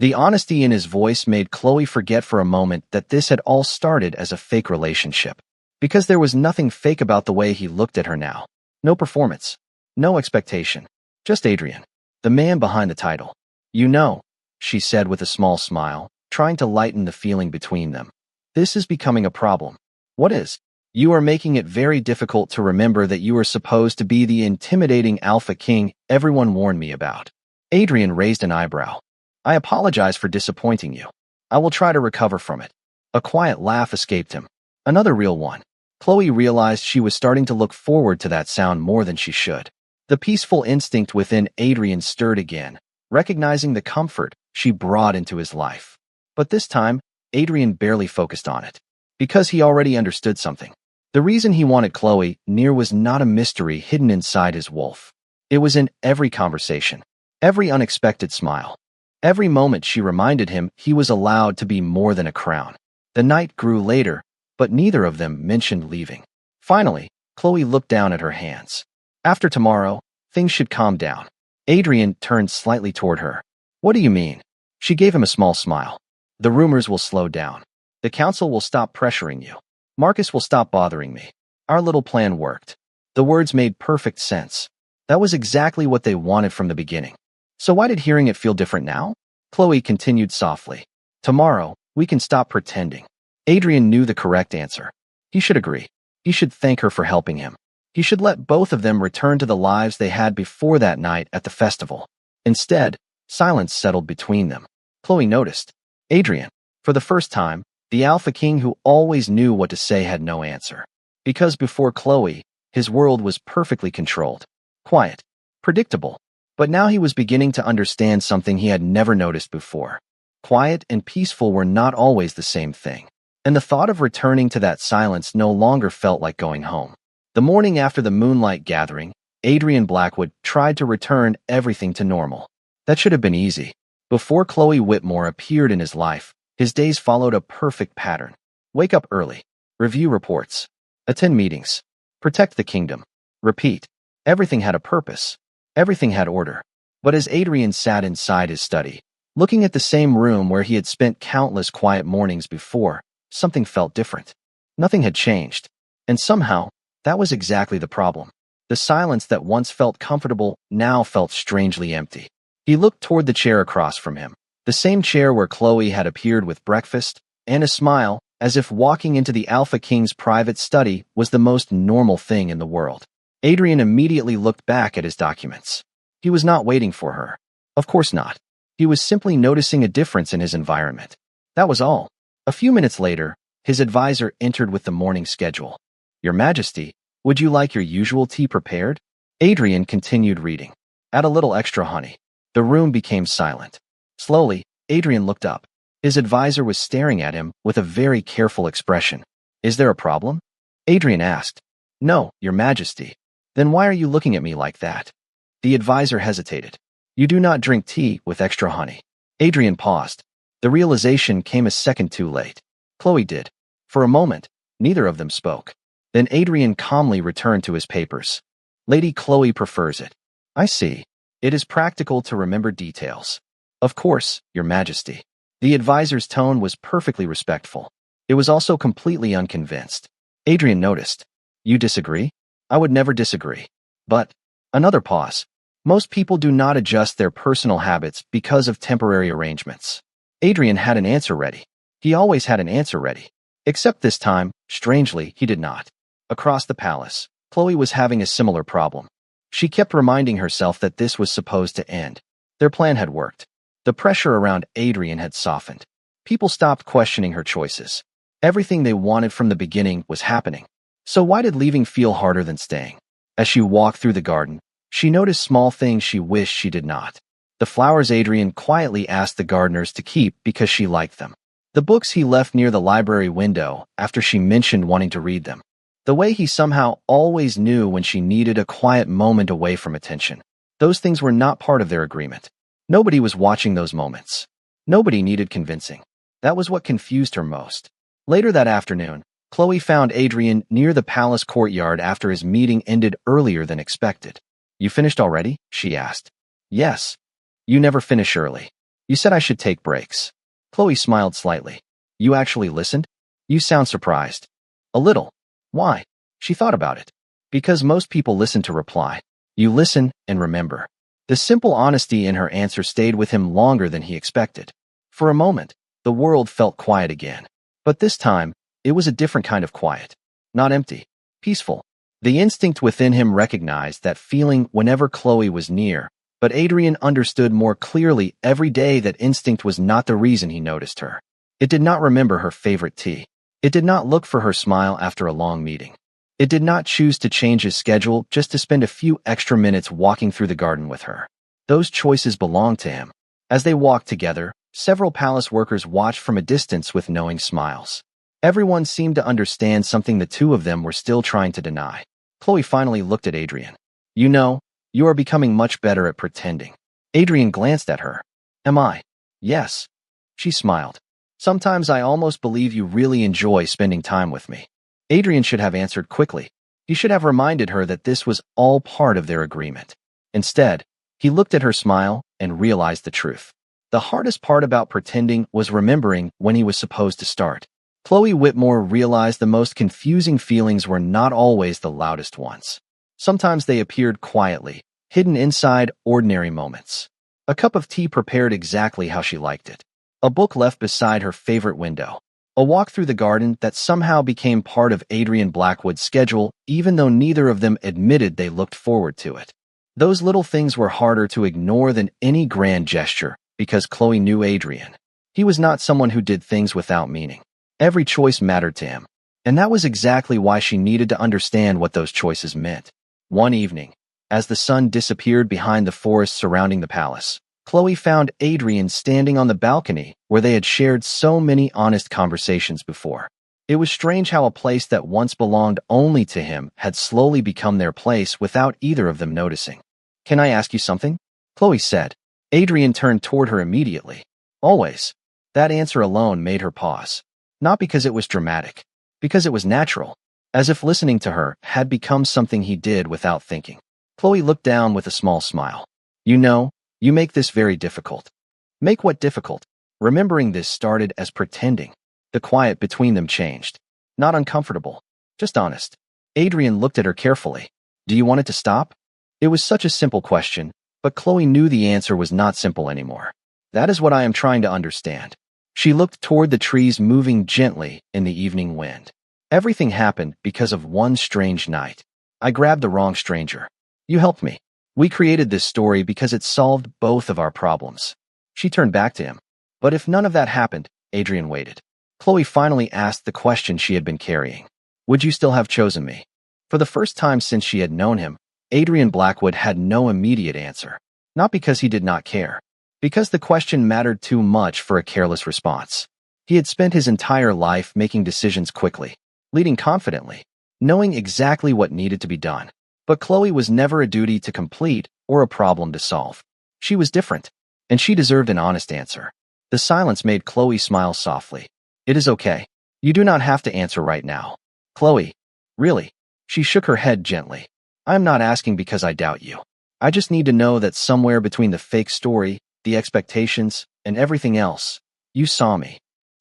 The honesty in his voice made Chloe forget for a moment that this had all started as a fake relationship. Because there was nothing fake about the way he looked at her now. No performance. No expectation. Just Adrian. The man behind the title. "You know," she said with a small smile, trying to lighten the feeling between them. "This is becoming a problem." "What is?" "You are making it very difficult to remember that you are supposed to be the intimidating Alpha King everyone warned me about." Adrian raised an eyebrow. "I apologize for disappointing you. I will try to recover from it." A quiet laugh escaped him. Another real one. Chloe realized she was starting to look forward to that sound more than she should. The peaceful instinct within Adrian stirred again, recognizing the comfort she brought into his life. But this time, Adrian barely focused on it. Because he already understood something. The reason he wanted Chloe near was not a mystery hidden inside his wolf. It was in every conversation, every unexpected smile. Every moment she reminded him he was allowed to be more than a crown. The night grew later, but neither of them mentioned leaving. Finally, Chloe looked down at her hands. After tomorrow, things should calm down. Adrian turned slightly toward her. "What do you mean?" She gave him a small smile. "The rumors will slow down. The council will stop pressuring you. Marcus will stop bothering me. Our little plan worked." The words made perfect sense. That was exactly what they wanted from the beginning. "So why did hearing it feel different now?" Chloe continued softly. "Tomorrow, we can stop pretending." Adrian knew the correct answer. He should agree. He should thank her for helping him. He should let both of them return to the lives they had before that night at the festival. Instead, silence settled between them. Chloe noticed. Adrian, for the first time, the Alpha King who always knew what to say had no answer. Because before Chloe, His world was perfectly controlled, quiet, predictable. But now he was beginning to understand something he had never noticed before. Quiet and peaceful were not always the same thing, and the thought of returning to that silence no longer felt like going home. The morning after the moonlight gathering, Adrian Blackwood tried to return everything to normal. That should have been easy. Before Chloe Whitmore appeared in his life, his days followed a perfect pattern. Wake up early, review reports, attend meetings, protect the kingdom, repeat. Everything had a purpose. Everything had order. But as Adrian sat inside his study, looking at the same room where he had spent countless quiet mornings before, something felt different. Nothing had changed. And somehow, that was exactly the problem. The silence that once felt comfortable now felt strangely empty. He looked toward the chair across from him, the same chair where Chloe had appeared with breakfast, and a smile, as if walking into the Alpha King's private study was the most normal thing in the world. Adrian immediately looked back at his documents. He was not waiting for her. Of course not. He was simply noticing a difference in his environment. That was all. A few minutes later, his advisor entered with the morning schedule. Your Majesty, would you like your usual tea prepared? Adrian continued reading. Add a little extra honey. The room became silent. Slowly, Adrian looked up. His advisor was staring at him with a very careful expression. Is there a problem? Adrian asked. No, Your Majesty. Then why are you looking at me like that? The advisor hesitated. You do not drink tea with extra honey. Adrian paused. The realization came a second too late. Chloe did. For a moment, neither of them spoke. Then Adrian calmly returned to his papers. Lady Chloe prefers it. I see. It is practical to remember details. Of course, Your Majesty. The advisor's tone was perfectly respectful. It was also completely unconvinced. Adrian noticed. You disagree? I would never disagree. But, another pause. Most people do not adjust their personal habits because of temporary arrangements. Adrian had an answer ready. He always had an answer ready. Except this time, strangely, he did not. Across the palace, Chloe was having a similar problem. She kept reminding herself that this was supposed to end. Their plan had worked. The pressure around Adrian had softened. People stopped questioning her choices. Everything they wanted from the beginning was happening. So why did leaving feel harder than staying? As she walked through the garden, she noticed small things she wished she did not. The flowers Adrian quietly asked the gardeners to keep because she liked them. The books he left near the library window after she mentioned wanting to read them. The way he somehow always knew when she needed a quiet moment away from attention. Those things were not part of their agreement. Nobody was watching those moments. Nobody needed convincing. That was what confused her most. Later that afternoon, Chloe found Adrian near the palace courtyard after his meeting ended earlier than expected. You finished already? She asked. Yes. You never finish early. You said I should take breaks. Chloe smiled slightly. You actually listened? You sound surprised. A little. Why? She thought about it. Because most people listen to reply. You listen and remember. The simple honesty in her answer stayed with him longer than he expected. For a moment, the world felt quiet again. But this time, it was a different kind of quiet. Not empty. Peaceful. The instinct within him recognized that feeling whenever Chloe was near, but Adrian understood more clearly every day that instinct was not the reason he noticed her. It did not remember her favorite tea. It did not look for her smile after a long meeting. It did not choose to change his schedule just to spend a few extra minutes walking through the garden with her. Those choices belonged to him. As they walked together, several palace workers watched from a distance with knowing smiles. Everyone seemed to understand something the two of them were still trying to deny. Chloe finally looked at Adrian. You know, you are becoming much better at pretending. Adrian glanced at her. Am I? Yes. She smiled. Sometimes I almost believe you really enjoy spending time with me. Adrian should have answered quickly. He should have reminded her that this was all part of their agreement. Instead, he looked at her smile and realized the truth. The hardest part about pretending was remembering when he was supposed to start. Chloe Whitmore realized the most confusing feelings were not always the loudest ones. Sometimes they appeared quietly, hidden inside ordinary moments. A cup of tea prepared exactly how she liked it. A book left beside her favorite window. A walk through the garden that somehow became part of Adrian Blackwood's schedule, even though neither of them admitted they looked forward to it. Those little things were harder to ignore than any grand gesture, because Chloe knew Adrian. He was not someone who did things without meaning. Every choice mattered to him. And that was exactly why she needed to understand what those choices meant. One evening, as the sun disappeared behind the forest surrounding the palace, Chloe found Adrian standing on the balcony where they had shared so many honest conversations before. It was strange how a place that once belonged only to him had slowly become their place without either of them noticing. "Can I ask you something?" Chloe said. Adrian turned toward her immediately. "Always." That answer alone made her pause. Not because it was dramatic, because it was natural, as if listening to her had become something he did without thinking. Chloe looked down with a small smile. "You know, you make this very difficult." "Make what difficult?" Remembering this started as pretending. The quiet between them changed. Not uncomfortable, just honest. Adrian looked at her carefully. "Do you want it to stop?" It was such a simple question, but Chloe knew the answer was not simple anymore. "That is what I am trying to understand." She looked toward the trees moving gently in the evening wind. "Everything happened because of one strange night. I grabbed the wrong stranger. You helped me. We created this story because it solved both of our problems." She turned back to him. "But if none of that happened," Adrian waited. Chloe finally asked the question she had been carrying. "Would you still have chosen me?" For the first time since she had known him, Adrian Blackwood had no immediate answer. Not because he did not care. Because the question mattered too much for a careless response. He had spent his entire life making decisions quickly, leading confidently, knowing exactly what needed to be done. But Chloe was never a duty to complete or a problem to solve. She was different, and she deserved an honest answer. The silence made Chloe smile softly. "It is okay. You do not have to answer right now." "Chloe, really?" She shook her head gently. "I am not asking because I doubt you. I just need to know that somewhere between the fake story, the expectations, and everything else, you saw me."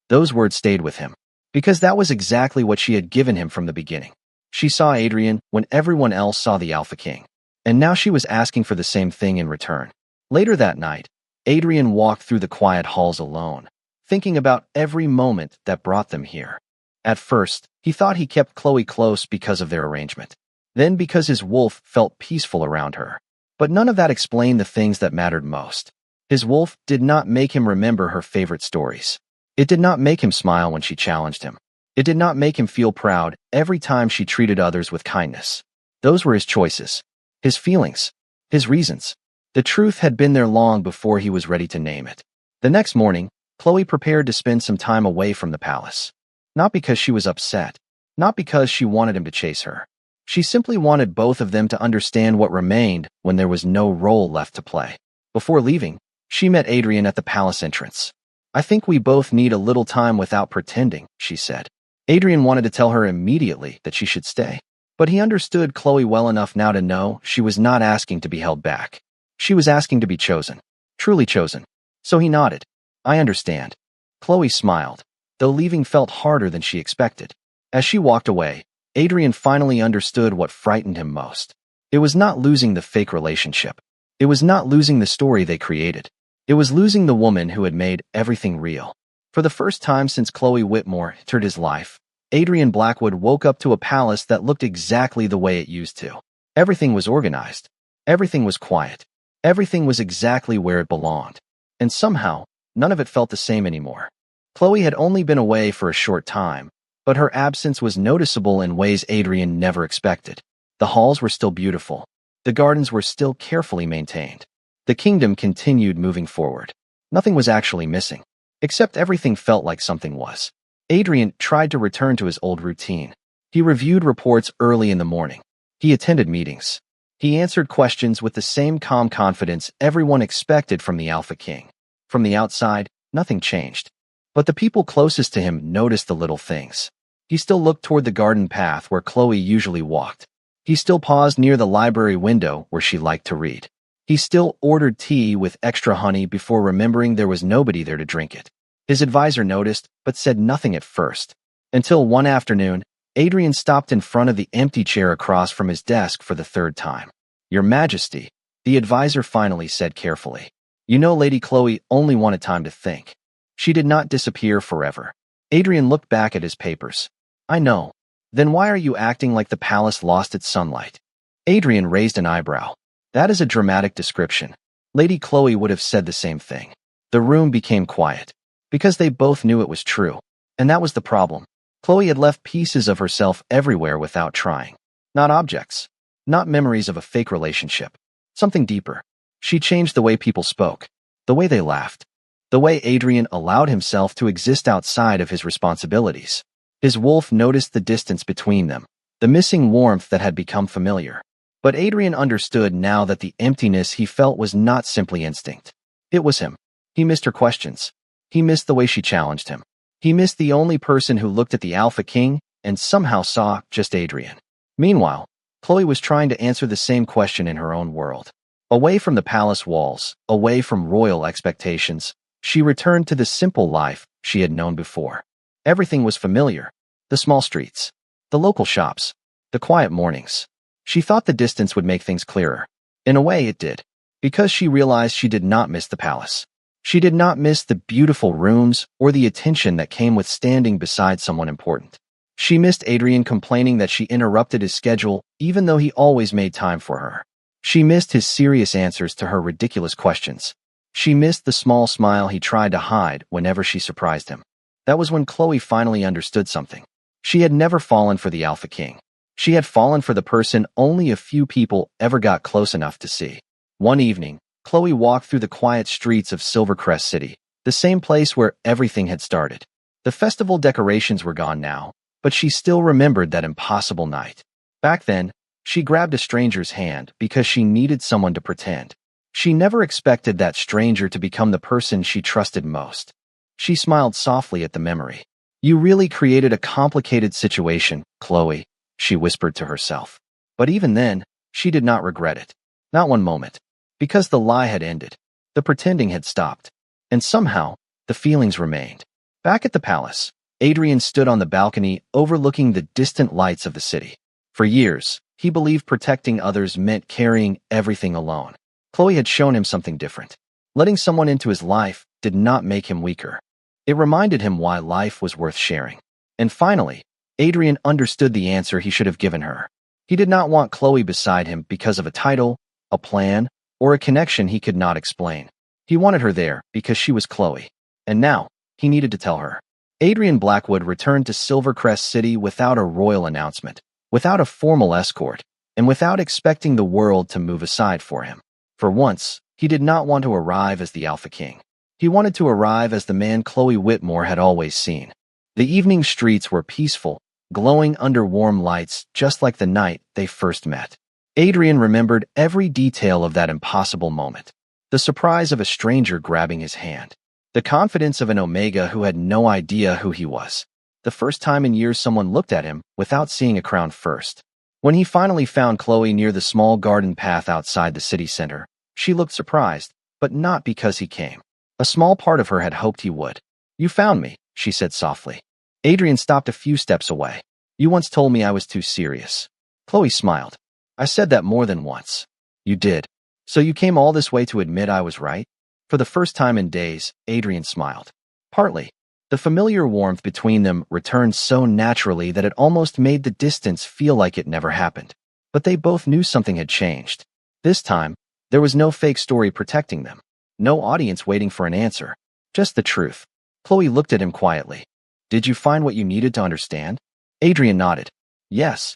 Those words stayed with him, because that was exactly what she had given him from the beginning. She saw Adrian when everyone else saw the Alpha King, and now she was asking for the same thing in return. Later that night, Adrian walked through the quiet halls alone, thinking about every moment that brought them here. At first, he thought he kept Chloe close because of their arrangement, then because his wolf felt peaceful around her. But none of that explained the things that mattered most. His wolf did not make him remember her favorite stories. It did not make him smile when she challenged him. It did not make him feel proud every time she treated others with kindness. Those were his choices, his feelings, his reasons. The truth had been there long before he was ready to name it. The next morning, Chloe prepared to spend some time away from the palace. Not because she was upset, not because she wanted him to chase her. She simply wanted both of them to understand what remained when there was no role left to play. Before leaving, she met Adrian at the palace entrance. "I think we both need a little time without pretending," she said. Adrian wanted to tell her immediately that she should stay, but he understood Chloe well enough now to know she was not asking to be held back. She was asking to be chosen, truly chosen. So he nodded. "I understand." Chloe smiled, though leaving felt harder than she expected. As she walked away, Adrian finally understood what frightened him most. It was not losing the fake relationship. It was not losing the story they created. It was losing the woman who had made everything real. For the first time since Chloe Whitmore entered his life, Adrian Blackwood woke up to a palace that looked exactly the way it used to. Everything was organized. Everything was quiet. Everything was exactly where it belonged. And somehow, none of it felt the same anymore. Chloe had only been away for a short time, but her absence was noticeable in ways Adrian never expected. The halls were still beautiful. The gardens were still carefully maintained. The kingdom continued moving forward. Nothing was actually missing, except everything felt like something was. Adrian tried to return to his old routine. He reviewed reports early in the morning. He attended meetings. He answered questions with the same calm confidence everyone expected from the Alpha King. From the outside, nothing changed. But the people closest to him noticed the little things. He still looked toward the garden path where Chloe usually walked. He still paused near the library window where she liked to read. He still ordered tea with extra honey before remembering there was nobody there to drink it. His advisor noticed, but said nothing at first. Until one afternoon, Adrian stopped in front of the empty chair across from his desk for the third time. "Your Majesty," the advisor finally said carefully. "You know Lady Chloe only wanted time to think. She did not disappear forever." Adrian looked back at his papers. "I know. Then why are you acting like the palace lost its sunlight?" Adrian raised an eyebrow. "That is a dramatic description. Lady Chloe would have said the same thing." The room became quiet, because they both knew it was true. And that was the problem. Chloe had left pieces of herself everywhere without trying. Not objects. Not memories of a fake relationship. Something deeper. She changed the way people spoke. The way they laughed. The way Adrian allowed himself to exist outside of his responsibilities. His wolf noticed the distance between them, the missing warmth that had become familiar. But Adrian understood now that the emptiness he felt was not simply instinct. It was him. He missed her questions. He missed the way she challenged him. He missed the only person who looked at the Alpha King and somehow saw just Adrian. Meanwhile, Chloe was trying to answer the same question in her own world. Away from the palace walls, away from royal expectations, she returned to the simple life she had known before. Everything was familiar. The small streets, the local shops, the quiet mornings. She thought the distance would make things clearer. In a way, it did, because she realized she did not miss the palace. She did not miss the beautiful rooms or the attention that came with standing beside someone important. She missed Adrian complaining that she interrupted his schedule even though he always made time for her. She missed his serious answers to her ridiculous questions. She missed the small smile he tried to hide whenever she surprised him. That was when Chloe finally understood something. She had never fallen for the Alpha King. She had fallen for the person only a few people ever got close enough to see. One evening, Chloe walked through the quiet streets of Silvercrest City, the same place where everything had started. The festival decorations were gone now, but she still remembered that impossible night. Back then, she grabbed a stranger's hand because she needed someone to pretend. She never expected that stranger to become the person she trusted most. She smiled softly at the memory. "You really created a complicated situation, Chloe," she whispered to herself. But even then, she did not regret it. Not one moment. Because the lie had ended. The pretending had stopped. And somehow, the feelings remained. Back at the palace, Adrian stood on the balcony overlooking the distant lights of the city. For years, he believed protecting others meant carrying everything alone. Chloe had shown him something different. Letting someone into his life did not make him weaker. It reminded him why life was worth sharing. And finally, Adrian understood the answer he should have given her. He did not want Chloe beside him because of a title, a plan, or a connection he could not explain. He wanted her there because she was Chloe. And now, he needed to tell her. Adrian Blackwood returned to Silvercrest City without a royal announcement, without a formal escort, and without expecting the world to move aside for him. For once, he did not want to arrive as the Alpha King. He wanted to arrive as the man Chloe Whitmore had always seen. The evening streets were peaceful, glowing under warm lights just like the night they first met. Adrian remembered every detail of that impossible moment. The surprise of a stranger grabbing his hand. The confidence of an Omega who had no idea who he was. The first time in years someone looked at him without seeing a crown first. When he finally found Chloe near the small garden path outside the city center, she looked surprised, but not because he came. A small part of her had hoped he would. "You found me," she said softly. Adrian stopped a few steps away. "You once told me I was too serious." Chloe smiled. "I said that more than once." "You did. So you came all this way to admit I was right?" For the first time in days, Adrian smiled. Partly. The familiar warmth between them returned so naturally that it almost made the distance feel like it never happened. But they both knew something had changed. This time, there was no fake story protecting them. No audience waiting for an answer. Just the truth. Chloe looked at him quietly. "Did you find what you needed to understand?" Adrian nodded. "Yes."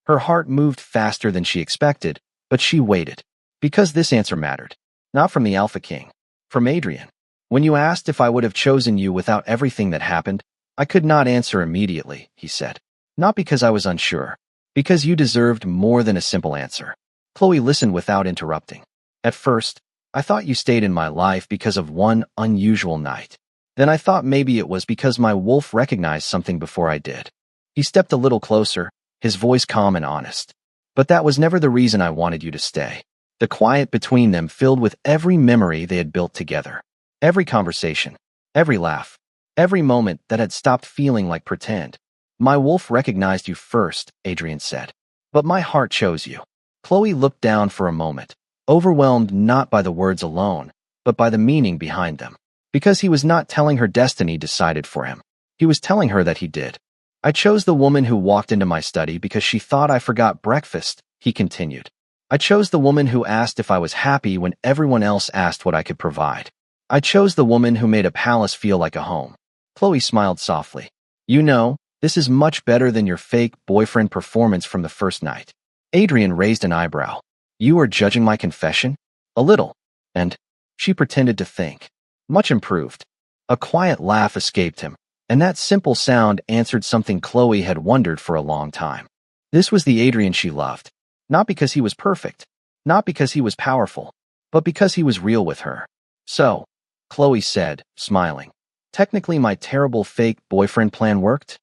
Her heart moved faster than she expected, but she waited. Because this answer mattered. Not from the Alpha King. From Adrian. "When you asked if I would have chosen you without everything that happened, I could not answer immediately," he said. "Not because I was unsure. Because you deserved more than a simple answer." Chloe listened without interrupting. "At first, I thought you stayed in my life because of one unusual night. Then I thought maybe it was because my wolf recognized something before I did." He stepped a little closer, his voice calm and honest. "But that was never the reason I wanted you to stay." The quiet between them filled with every memory they had built together. Every conversation, every laugh, every moment that had stopped feeling like pretend. "My wolf recognized you first," Adrian said. "But my heart chose you." Chloe looked down for a moment, overwhelmed not by the words alone, but by the meaning behind them. Because he was not telling her destiny decided for him. He was telling her that he did. "I chose the woman who walked into my study because she thought I forgot breakfast," he continued. "I chose the woman who asked if I was happy when everyone else asked what I could provide. I chose the woman who made a palace feel like a home." Chloe smiled softly. "You know, This is much better than your fake boyfriend performance from the first night. Adrian raised an eyebrow. You are judging my confession? A little. And she pretended to think. Much improved. A quiet laugh escaped him, and that simple sound answered something Chloe had wondered for a long time. This was the Adrian she loved. Not because he was perfect, not because he was powerful, but because he was real with her. So, Chloe said, smiling, technically my terrible fake boyfriend plan worked?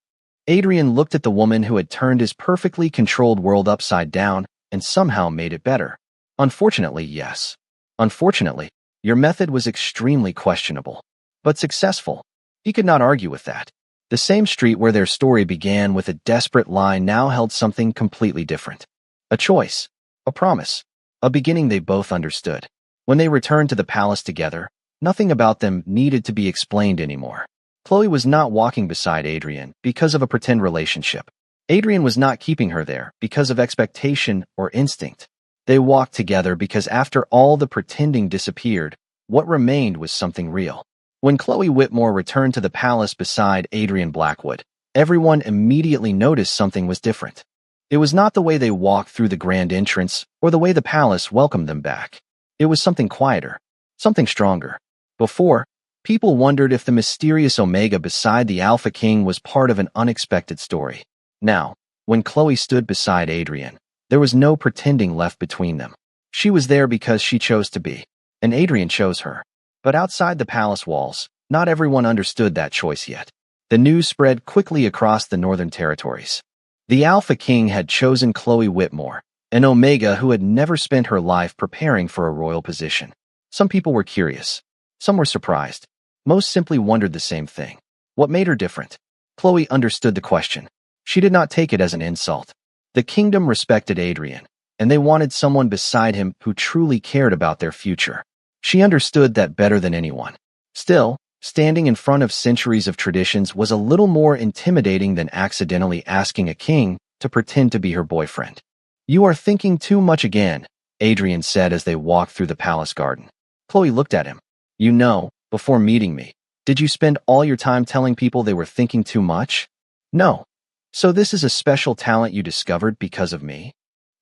Adrian looked at the woman who had turned his perfectly controlled world upside down and somehow made it better. Unfortunately, yes. Unfortunately, your method was extremely questionable, but successful. He could not argue with that. The same street where their story began with a desperate lie now held something completely different. A choice, a promise, a beginning they both understood. When they returned to the palace together, nothing about them needed to be explained anymore. Chloe was not walking beside Adrian because of a pretend relationship. Adrian was not keeping her there because of expectation or instinct. They walked together because after all the pretending disappeared, what remained was something real. When Chloe Whitmore returned to the palace beside Adrian Blackwood, everyone immediately noticed something was different. It was not the way they walked through the grand entrance or the way the palace welcomed them back. It was something quieter, something stronger. Before, people wondered if the mysterious Omega beside the Alpha King was part of an unexpected story. Now, when Chloe stood beside Adrian, there was no pretending left between them. She was there because she chose to be, and Adrian chose her. But outside the palace walls, not everyone understood that choice yet. The news spread quickly across the northern territories. The Alpha King had chosen Chloe Whitmore, an Omega who had never spent her life preparing for a royal position. Some people were curious. Some were surprised. Most simply wondered the same thing. What made her different? Chloe understood the question. She did not take it as an insult. The kingdom respected Adrian, and they wanted someone beside him who truly cared about their future. She understood that better than anyone. Still, standing in front of centuries of traditions was a little more intimidating than accidentally asking a king to pretend to be her boyfriend. You are thinking too much again, Adrian said as they walked through the palace garden. Chloe looked at him. You know, before meeting me, did you spend all your time telling people they were thinking too much? No. So this is a special talent you discovered because of me?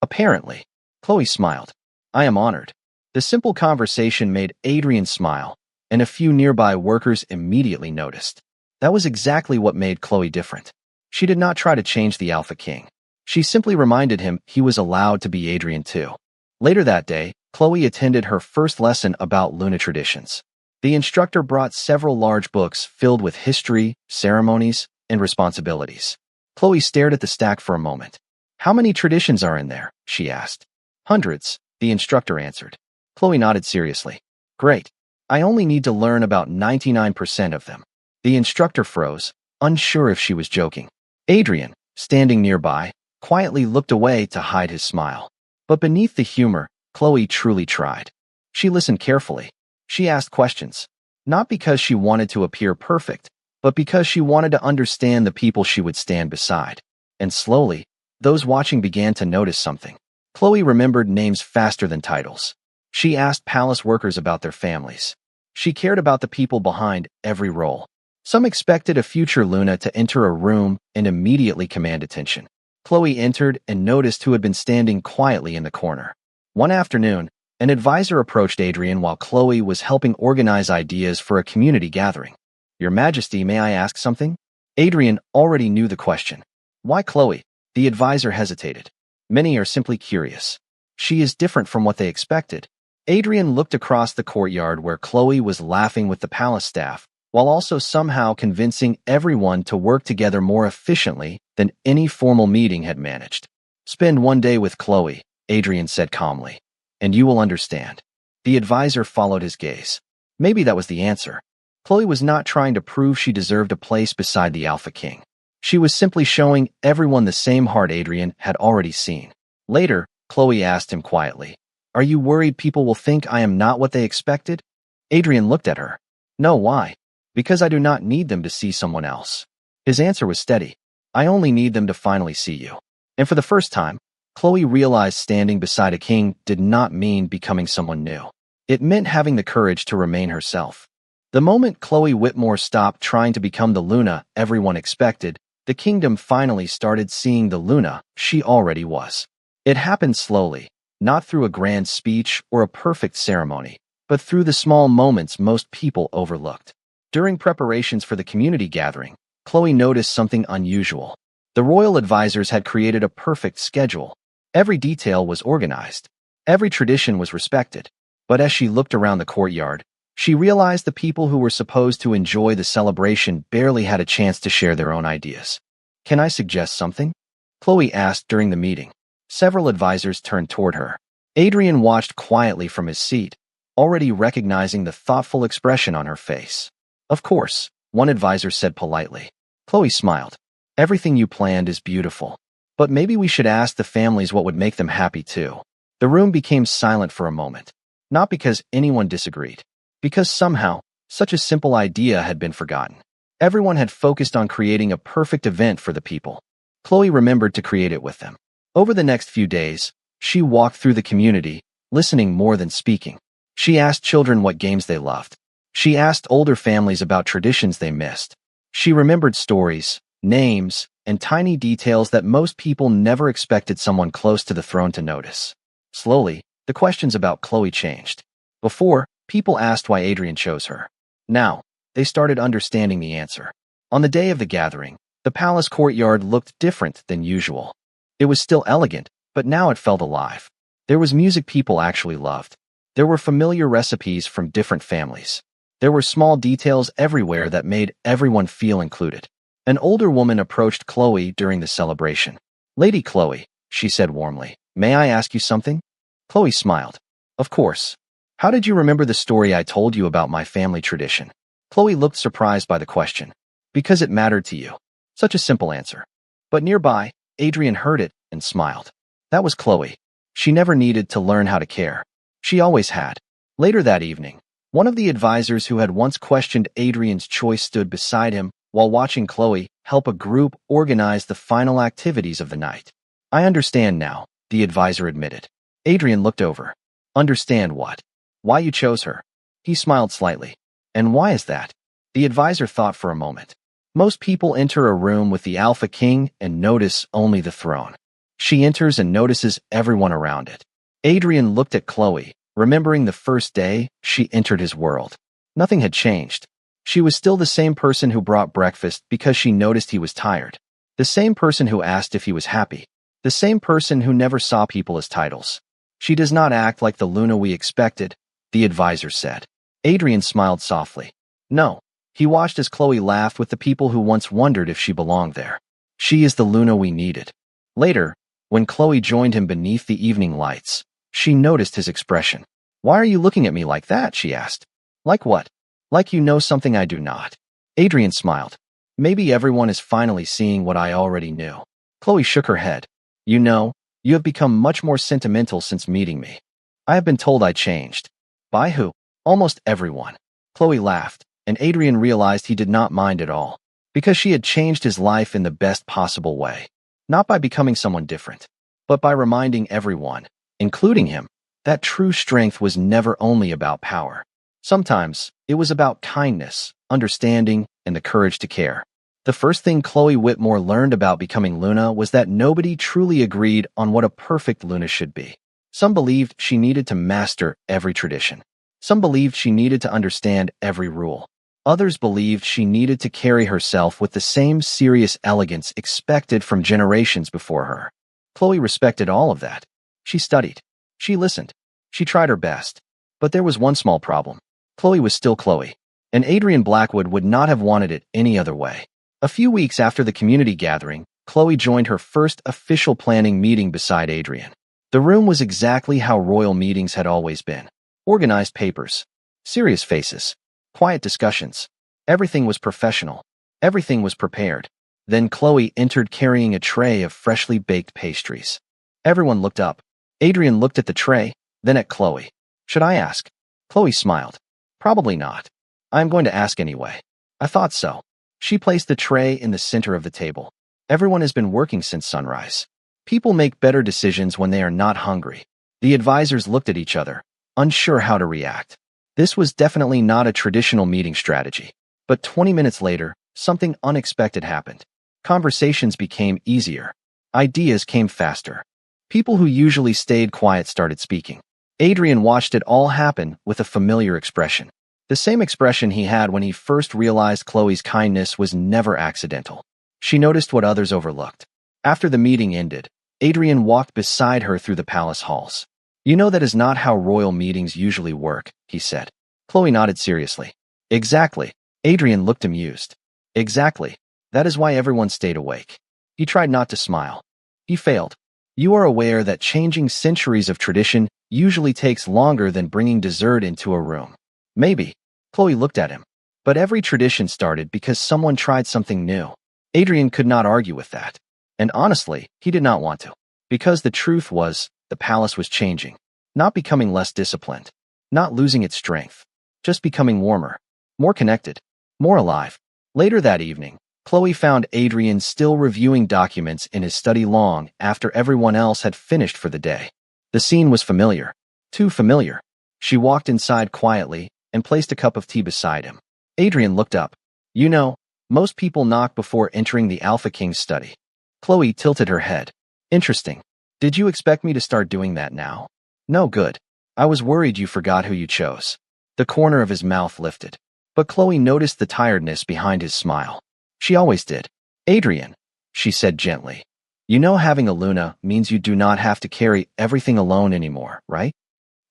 Apparently. Chloe smiled. I am honored. The simple conversation made Adrian smile, and a few nearby workers immediately noticed. That was exactly what made Chloe different. She did not try to change the Alpha King. She simply reminded him he was allowed to be Adrian too. Later that day, Chloe attended her first lesson about Luna traditions. The instructor brought several large books filled with history, ceremonies, and responsibilities. Chloe stared at the stack for a moment. How many traditions are in there? She asked. Hundreds, the instructor answered. Chloe nodded seriously. Great. I only need to learn about 99% of them. The instructor froze, unsure if she was joking. Adrian, standing nearby, quietly looked away to hide his smile. But beneath the humor, Chloe truly tried. She listened carefully. She asked questions, not because she wanted to appear perfect, but because she wanted to understand the people she would stand beside. And slowly, those watching began to notice something. Chloe remembered names faster than titles. She asked palace workers about their families. She cared about the people behind every role. Some expected a future Luna to enter a room and immediately command attention. Chloe entered and noticed who had been standing quietly in the corner. One afternoon, an advisor approached Adrian while Chloe was helping organize ideas for a community gathering. Your Majesty, may I ask something? Adrian already knew the question. Why Chloe? The advisor hesitated. Many are simply curious. She is different from what they expected. Adrian looked across the courtyard where Chloe was laughing with the palace staff, while also somehow convincing everyone to work together more efficiently than any formal meeting had managed. Spend one day with Chloe, Adrian said calmly, and you will understand. The advisor followed his gaze. Maybe that was the answer. Chloe was not trying to prove she deserved a place beside the Alpha King. She was simply showing everyone the same heart Adrian had already seen. Later, Chloe asked him quietly, Are you worried people will think I am not what they expected? Adrian looked at her. No, why? Because I do not need them to see someone else. His answer was steady. I only need them to finally see you. And for the first time, Chloe realized standing beside a king did not mean becoming someone new. It meant having the courage to remain herself. The moment Chloe Whitmore stopped trying to become the Luna everyone expected, The kingdom finally started seeing the Luna she already was. It happened slowly, not through a grand speech or a perfect ceremony, but through the small moments most people overlooked. During preparations for the community gathering, Chloe noticed something unusual. The royal advisors had created a perfect schedule. Every detail was organized. Every tradition was respected. But as she looked around the courtyard, she realized the people who were supposed to enjoy the celebration barely had a chance to share their own ideas. "Can I suggest something?" Chloe asked during the meeting. Several advisors turned toward her. Adrian watched quietly from his seat, already recognizing the thoughtful expression on her face. "Of course," one advisor said politely. Chloe smiled. "Everything you planned is beautiful. But maybe we should ask the families what would make them happy too." The room became silent for a moment. Not because anyone disagreed. Because somehow, such a simple idea had been forgotten. Everyone had focused on creating a perfect event for the people. Chloe remembered to create it with them. Over the next few days, she walked through the community, listening more than speaking. She asked children what games they loved. She asked older families about traditions they missed. She remembered stories, names, and tiny details that most people never expected someone close to the throne to notice. Slowly, the questions about Chloe changed. Before, people asked why Adrian chose her. Now, they started understanding the answer. On the day of the gathering, the palace courtyard looked different than usual. It was still elegant, but now it felt alive. There was music people actually loved. There were familiar recipes from different families. There were small details everywhere that made everyone feel included. An older woman approached Chloe during the celebration. "Lady Chloe," she said warmly, "may I ask you something?" Chloe smiled. "Of course. How did you remember the story I told you about my family tradition?" Chloe looked surprised by the question. "Because it mattered to you." Such a simple answer. But nearby, Adrian heard it and smiled. That was Chloe. She never needed to learn how to care. She always had. Later that evening, one of the advisors who had once questioned Adrian's choice stood beside him while watching Chloe help a group organize the final activities of the night. "I understand now," the advisor admitted. Adrian looked over. "Understand what?" "Why you chose her." He smiled slightly. "And why is that?" The advisor thought for a moment. "Most people enter a room with the Alpha King and notice only the throne. She enters and notices everyone around it." Adrian looked at Chloe, remembering the first day she entered his world. Nothing had changed. She was still the same person who brought breakfast because she noticed he was tired. The same person who asked if he was happy. The same person who never saw people as titles. "She does not act like the Luna we expected," the advisor said. Adrian smiled softly. "No." He watched as Chloe laughed with the people who once wondered if she belonged there. "She is the Luna we needed." Later, when Chloe joined him beneath the evening lights, she noticed his expression. "Why are you looking at me like that?" she asked. "Like what?" "Like you know something I do not." Adrian smiled. "Maybe everyone is finally seeing what I already knew." Chloe shook her head. "You know, you have become much more sentimental since meeting me." "I have been told I changed." "By who?" "Almost everyone." Chloe laughed, and Adrian realized he did not mind at all, because she had changed his life in the best possible way. Not by becoming someone different, but by reminding everyone, including him, that true strength was never only about power. Sometimes, it was about kindness, understanding, and the courage to care. The first thing Chloe Whitmore learned about becoming Luna was that nobody truly agreed on what a perfect Luna should be. Some believed she needed to master every tradition. Some believed she needed to understand every rule. Others believed she needed to carry herself with the same serious elegance expected from generations before her. Chloe respected all of that. She studied. She listened. She tried her best. But there was one small problem. Chloe was still Chloe, and Adrian Blackwood would not have wanted it any other way. A few weeks after the community gathering, Chloe joined her first official planning meeting beside Adrian. The room was exactly how royal meetings had always been. Organized papers. Serious faces. Quiet discussions. Everything was professional. Everything was prepared. Then Chloe entered carrying a tray of freshly baked pastries. Everyone looked up. Adrian looked at the tray, then at Chloe. "Should I ask?" Chloe smiled. "Probably not. I'm going to ask anyway." "I thought so." She placed the tray in the center of the table. "Everyone has been working since sunrise. People make better decisions when they are not hungry." The advisors looked at each other, unsure how to react. This was definitely not a traditional meeting strategy. But 20 minutes later, something unexpected happened. Conversations became easier. Ideas came faster. People who usually stayed quiet started speaking. Adrian watched it all happen with a familiar expression. The same expression he had when he first realized Chloe's kindness was never accidental. She noticed what others overlooked. After the meeting ended, Adrian walked beside her through the palace halls. "You know that is not how royal meetings usually work," he said. Chloe nodded seriously. "Exactly." Adrian looked amused. "Exactly. That is why everyone stayed awake." He tried not to smile. He failed. "You are aware that changing centuries of tradition usually takes longer than bringing dessert into a room." "Maybe." Chloe looked at him. "But every tradition started because someone tried something new." Adrian could not argue with that. And honestly, he did not want to. Because the truth was, the palace was changing. Not becoming less disciplined. Not losing its strength. Just becoming warmer. More connected. More alive. Later that evening, Chloe found Adrian still reviewing documents in his study long after everyone else had finished for the day. The scene was familiar. Too familiar. She walked inside quietly and placed a cup of tea beside him. Adrian looked up. "You know, most people knock before entering the Alpha King's study." Chloe tilted her head. "Interesting. Did you expect me to start doing that now?" "No, good. I was worried you forgot who you chose." The corner of his mouth lifted. But Chloe noticed the tiredness behind his smile. She always did. "Adrian," she said gently, "you know having a Luna means you do not have to carry everything alone anymore, right?"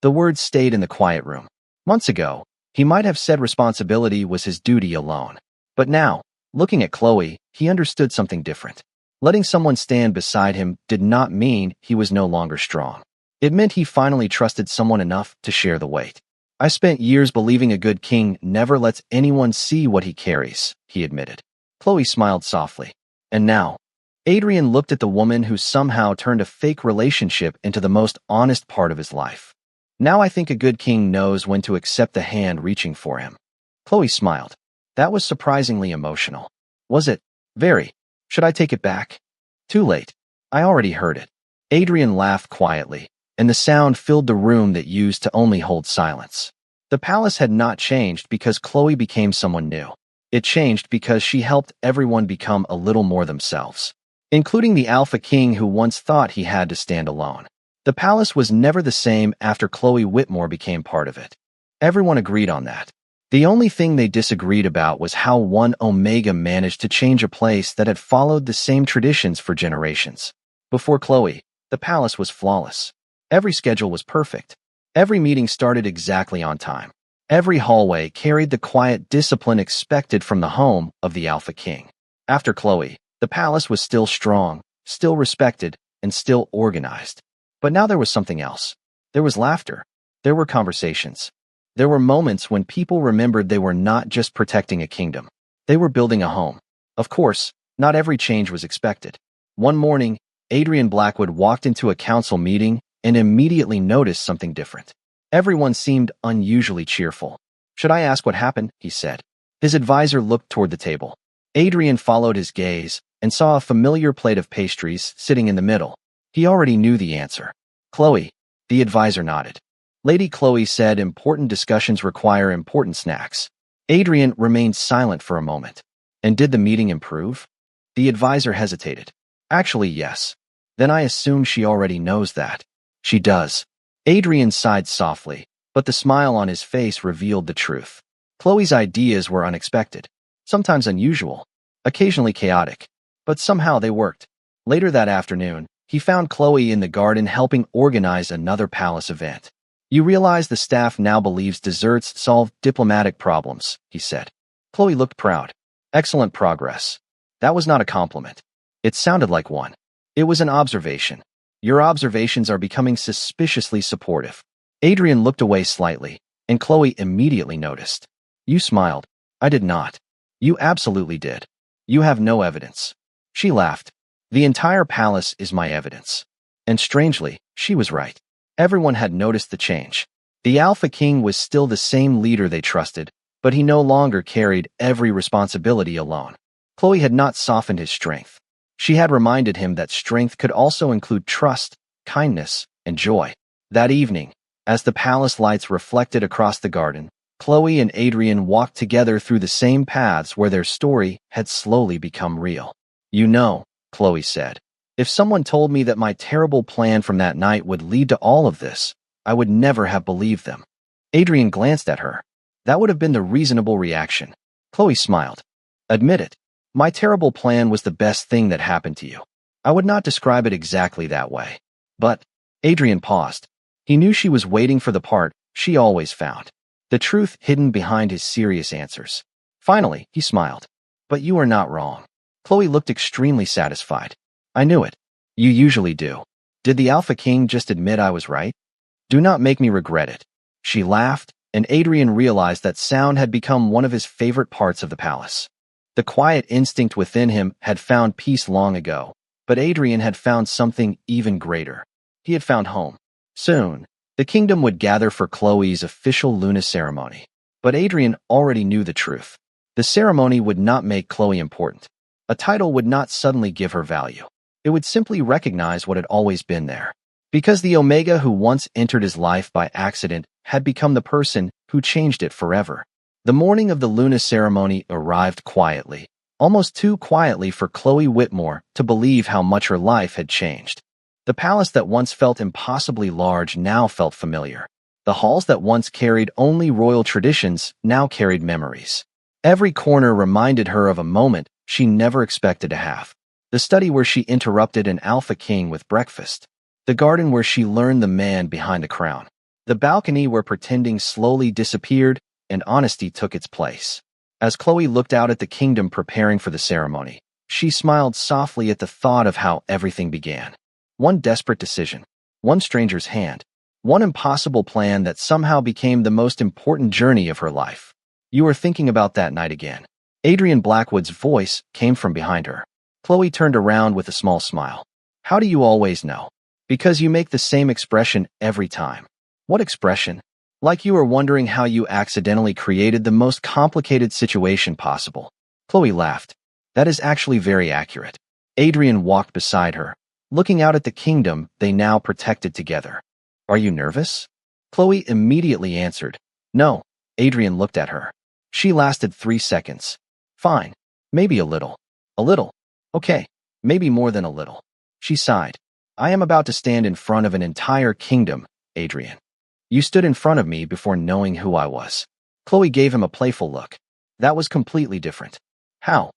The words stayed in the quiet room. Months ago, he might have said responsibility was his duty alone. But now, looking at Chloe, he understood something different. Letting someone stand beside him did not mean he was no longer strong. It meant he finally trusted someone enough to share the weight. "I spent years believing a good king never lets anyone see what he carries," he admitted. Chloe smiled softly. "And now?" Adrian looked at the woman who somehow turned a fake relationship into the most honest part of his life. "Now I think a good king knows when to accept the hand reaching for him." Chloe smiled. "That was surprisingly emotional." "Was it?" "Very. Should I take it back?" "Too late. I already heard it." Adrian laughed quietly, and the sound filled the room that used to only hold silence. The palace had not changed because Chloe became someone new. It changed because she helped everyone become a little more themselves, including the Alpha King who once thought he had to stand alone. The palace was never the same after Chloe Whitmore became part of it. Everyone agreed on that. The only thing they disagreed about was how one Omega managed to change a place that had followed the same traditions for generations. Before Chloe, the palace was flawless. Every schedule was perfect. Every meeting started exactly on time. Every hallway carried the quiet discipline expected from the home of the Alpha King. After Chloe, the palace was still strong, still respected, and still organized. But now there was something else. There was laughter. There were conversations. There were moments when people remembered they were not just protecting a kingdom. They were building a home. Of course, not every change was expected. One morning, Adrian Blackwood walked into a council meeting and immediately noticed something different. Everyone seemed unusually cheerful. "Should I ask what happened?" he said. His advisor looked toward the table. Adrian followed his gaze and saw a familiar plate of pastries sitting in the middle. He already knew the answer. "Chloe," the advisor nodded. Lady Chloe said important discussions require important snacks. Adrian remained silent for a moment. "And did the meeting improve?" The advisor hesitated. "Actually, yes." "Then I assume she already knows that." "She does." Adrian sighed softly, but the smile on his face revealed the truth. Chloe's ideas were unexpected, sometimes unusual, occasionally chaotic, but somehow they worked. Later that afternoon, he found Chloe in the garden helping organize another palace event. "You realize the staff now believes desserts solve diplomatic problems," he said. Chloe looked proud. "Excellent progress." That was not a compliment. It sounded like one. It was an observation. "Your observations are becoming suspiciously supportive." Adrian looked away slightly, and Chloe immediately noticed. "You smiled." "I did not." "You absolutely did. You have no evidence." She laughed. "The entire palace is my evidence." And strangely, she was right. Everyone had noticed the change. The Alpha King was still the same leader they trusted, but he no longer carried every responsibility alone. Chloe had not softened his strength. She had reminded him that strength could also include trust, kindness, and joy. That evening, as the palace lights reflected across the garden, Chloe and Adrian walked together through the same paths where their story had slowly become real. You know, Chloe said, if someone told me that my terrible plan from that night would lead to all of this, I would never have believed them. Adrian glanced at her. That would have been the reasonable reaction. Chloe smiled. Admit it. My terrible plan was the best thing that happened to you. I would not describe it exactly that way. But, Adrian paused. He knew she was waiting for the part she always found. The truth hidden behind his serious answers. Finally, he smiled. But you are not wrong. Chloe looked extremely satisfied. I knew it. You usually do. Did the Alpha King just admit I was right? Do not make me regret it. She laughed, and Adrian realized that sound had become one of his favorite parts of the palace. The quiet instinct within him had found peace long ago, but Adrian had found something even greater. He had found home. Soon, the kingdom would gather for Chloe's official Luna ceremony. But Adrian already knew the truth. The ceremony would not make Chloe important. A title would not suddenly give her value. It would simply recognize what had always been there. Because the Omega who once entered his life by accident had become the person who changed it forever. The morning of the Luna ceremony arrived quietly, almost too quietly for Chloe Whitmore to believe how much her life had changed. The palace that once felt impossibly large now felt familiar. The halls that once carried only royal traditions now carried memories. Every corner reminded her of a moment she never expected to have. The study where she interrupted an Alpha King with breakfast. The garden where she learned the man behind the crown. The balcony where pretending slowly disappeared and honesty took its place. As Chloe looked out at the kingdom preparing for the ceremony, she smiled softly at the thought of how everything began. One desperate decision, one stranger's hand, one impossible plan that somehow became the most important journey of her life. You were thinking about that night again. Adrian Blackwood's voice came from behind her. Chloe turned around with a small smile. How do you always know? Because you make the same expression every time. What expression? Like you were wondering how you accidentally created the most complicated situation possible. Chloe laughed. That is actually very accurate. Adrian walked beside her, looking out at the kingdom they now protected together. Are you nervous? Chloe immediately answered. No. Adrian looked at her. She lasted 3 seconds. Fine. Maybe a little. A little. Okay. Maybe more than a little. She sighed. I am about to stand in front of an entire kingdom, Adrian. You stood in front of me before knowing who I was. Chloe gave him a playful look. That was completely different. How?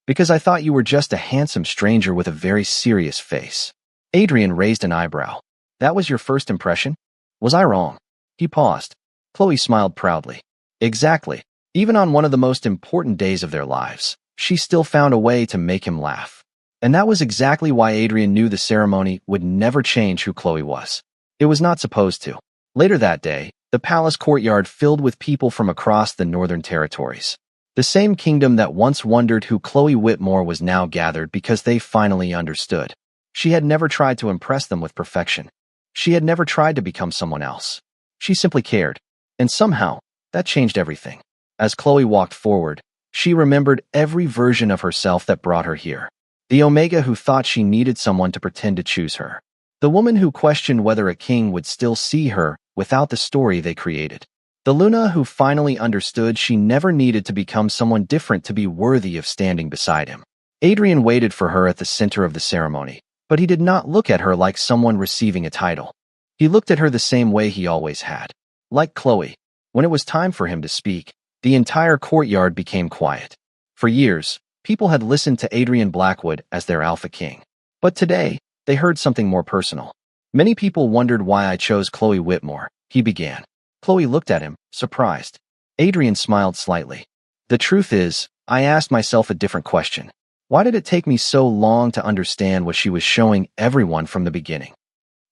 Because I thought you were just a handsome stranger with a very serious face. Adrian raised an eyebrow. That was your first impression? Was I wrong? He paused. Chloe smiled proudly. Exactly. Even on one of the most important days of their lives, she still found a way to make him laugh. And that was exactly why Adrian knew the ceremony would never change who Chloe was. It was not supposed to. Later that day, the palace courtyard filled with people from across the northern territories. The same kingdom that once wondered who Chloe Whitmore was now gathered because they finally understood. She had never tried to impress them with perfection. She had never tried to become someone else. She simply cared. And somehow, that changed everything. As Chloe walked forward, she remembered every version of herself that brought her here. The Omega who thought she needed someone to pretend to choose her. The woman who questioned whether a king would still see her without the story they created. The Luna who finally understood she never needed to become someone different to be worthy of standing beside him. Adrian waited for her at the center of the ceremony, but he did not look at her like someone receiving a title. He looked at her the same way he always had. Like Chloe, when it was time for him to speak, the entire courtyard became quiet. For years, people had listened to Adrian Blackwood as their Alpha King. But today, they heard something more personal. Many people wondered why I chose Chloe Whitmore, he began. Chloe looked at him, surprised. Adrian smiled slightly. The truth is, I asked myself a different question. Why did it take me so long to understand what she was showing everyone from the beginning?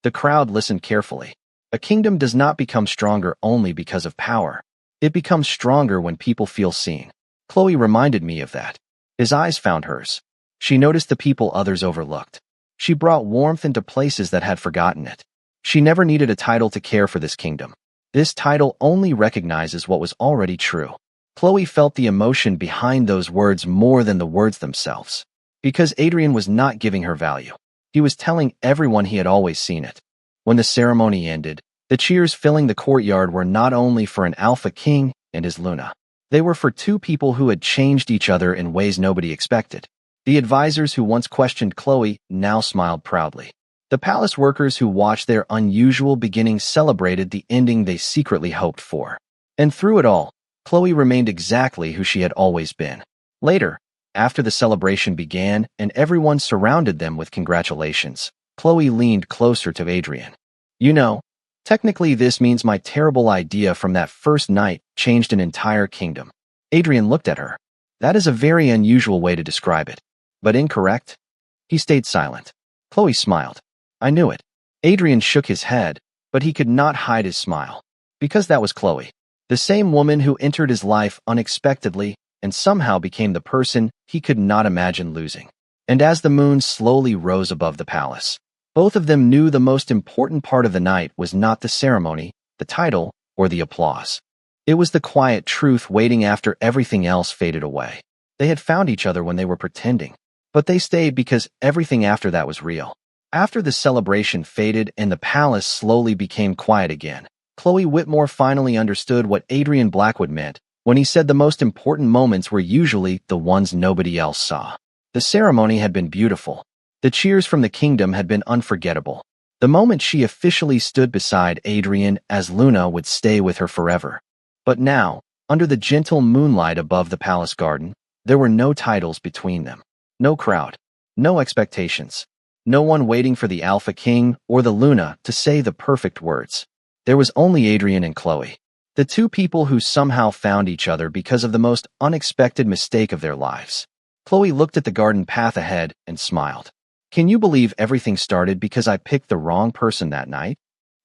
The crowd listened carefully. A kingdom does not become stronger only because of power. It becomes stronger when people feel seen. Chloe reminded me of that. His eyes found hers. She noticed the people others overlooked. She brought warmth into places that had forgotten it. She never needed a title to care for this kingdom. This title only recognizes what was already true. Chloe felt the emotion behind those words more than the words themselves. Because Adrian was not giving her value. He was telling everyone he had always seen it. When the ceremony ended, the cheers filling the courtyard were not only for an Alpha King and his Luna. They were for two people who had changed each other in ways nobody expected. The advisors who once questioned Chloe now smiled proudly. The palace workers who watched their unusual beginning celebrated the ending they secretly hoped for. And through it all, Chloe remained exactly who she had always been. Later, after the celebration began and everyone surrounded them with congratulations, Chloe leaned closer to Adrian. You know, technically this means my terrible idea from that first night changed an entire kingdom. Adrian looked at her. That is a very unusual way to describe it. But incorrect? He stayed silent. Chloe smiled. I knew it. Adrian shook his head, but he could not hide his smile. Because that was Chloe. The same woman who entered his life unexpectedly and somehow became the person he could not imagine losing. And as the moon slowly rose above the palace, both of them knew the most important part of the night was not the ceremony, the title, or the applause. It was the quiet truth waiting after everything else faded away. They had found each other when they were pretending, but they stayed because everything after that was real. After the celebration faded and the palace slowly became quiet again, Chloe Whitmore finally understood what Adrian Blackwood meant when he said the most important moments were usually the ones nobody else saw. The ceremony had been beautiful. The cheers from the kingdom had been unforgettable. The moment she officially stood beside Adrian as Luna would stay with her forever. But now, under the gentle moonlight above the palace garden, there were no titles between them. No crowd. No expectations. No one waiting for the Alpha King or the Luna to say the perfect words. There was only Adrian and Chloe. The two people who somehow found each other because of the most unexpected mistake of their lives. Chloe looked at the garden path ahead and smiled. Can you believe everything started because I picked the wrong person that night?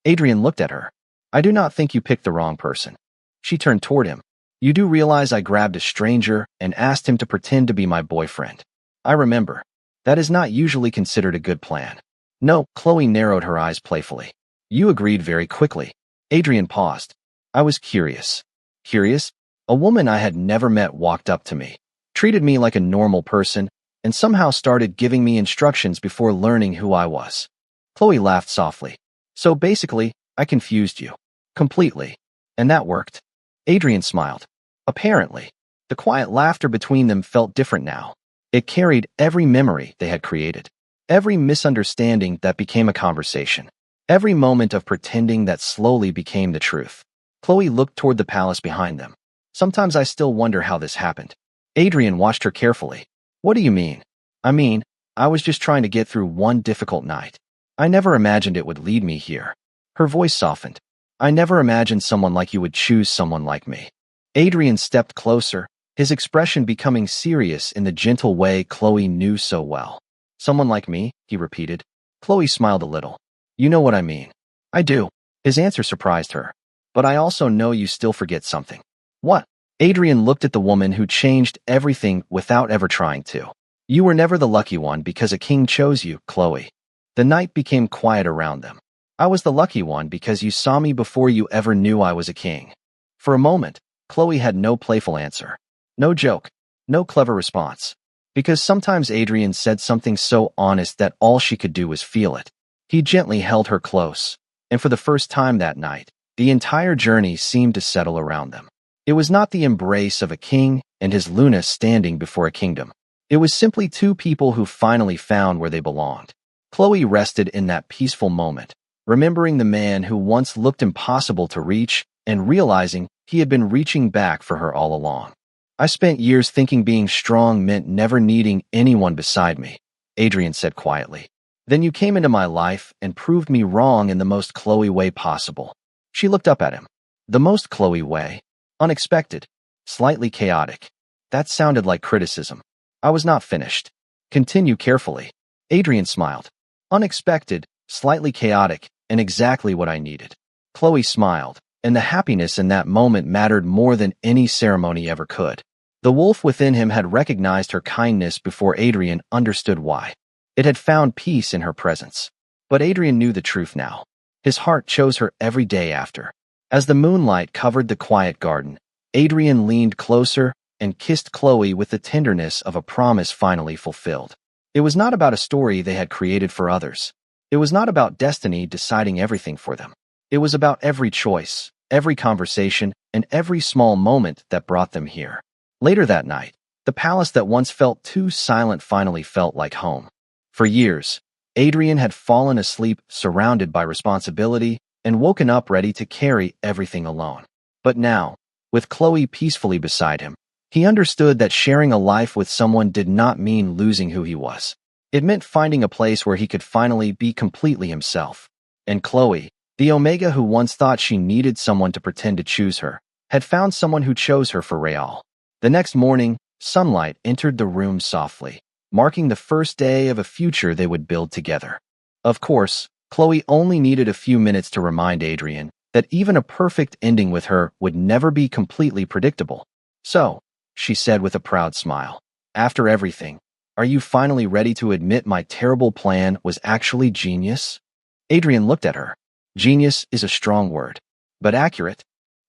Adrian looked at her. I do not think you picked the wrong person. She turned toward him. You do realize I grabbed a stranger and asked him to pretend to be my boyfriend. I remember. That is not usually considered a good plan. No, Chloe narrowed her eyes playfully. You agreed very quickly. Adrian paused. I was curious. Curious? A woman I had never met walked up to me, treated me like a normal person, and somehow started giving me instructions before learning who I was. Chloe laughed softly. So basically, I confused you. Completely. And that worked. Adrian smiled. Apparently. The quiet laughter between them felt different now. It carried every memory they had created. Every misunderstanding that became a conversation. Every moment of pretending that slowly became the truth. Chloe looked toward the palace behind them. Sometimes I still wonder how this happened. Adrian watched her carefully. What do you mean? I was just trying to get through one difficult night. I never imagined it would lead me here. Her voice softened. I never imagined someone like you would choose someone like me. Adrian stepped closer, his expression becoming serious in the gentle way Chloe knew so well. Someone like me, he repeated. Chloe smiled a little. You know what I mean. I do. His answer surprised her. But I also know you still forget something. What? Adrian looked at the woman who changed everything without ever trying to. You were never the lucky one because a king chose you, Chloe. The night became quiet around them. I was the lucky one because you saw me before you ever knew I was a king. For a moment, Chloe had no playful answer. No joke. No clever response. Because sometimes Adrian said something so honest that all she could do was feel it. He gently held her close, and for the first time that night, the entire journey seemed to settle around them. It was not the embrace of a king and his Luna standing before a kingdom. It was simply two people who finally found where they belonged. Chloe rested in that peaceful moment, remembering the man who once looked impossible to reach and realizing he had been reaching back for her all along. I spent years thinking being strong meant never needing anyone beside me, Adrian said quietly. Then you came into my life and proved me wrong in the most Chloe way possible. She looked up at him. The most Chloe way. Unexpected. Slightly chaotic. That sounded like criticism. I was not finished. Continue carefully. Adrian smiled. Unexpected, slightly chaotic, and exactly what I needed. Chloe smiled, and the happiness in that moment mattered more than any ceremony ever could. The wolf within him had recognized her kindness before Adrian understood why. It had found peace in her presence. But Adrian knew the truth now. His heart chose her every day after. As the moonlight covered the quiet garden, Adrian leaned closer and kissed Chloe with the tenderness of a promise finally fulfilled. It was not about a story they had created for others. It was not about destiny deciding everything for them. It was about every choice, every conversation, and every small moment that brought them here. Later that night, The palace that once felt too silent finally felt like home. For years, Adrian had fallen asleep surrounded by responsibility and woken up ready to carry everything alone. But now, with Chloe peacefully beside him, he understood that sharing a life with someone did not mean losing who he was. It meant finding a place where he could finally be completely himself. And Chloe, the Omega who once thought she needed someone to pretend to choose her, had found someone who chose her for real. The next morning, sunlight entered the room softly, marking the first day of a future they would build together. Of course, Chloe only needed a few minutes to remind Adrian that even a perfect ending with her would never be completely predictable. So, she said with a proud smile, after everything, are you finally ready to admit my terrible plan was actually genius? Adrian looked at her. Genius is a strong word, but accurate?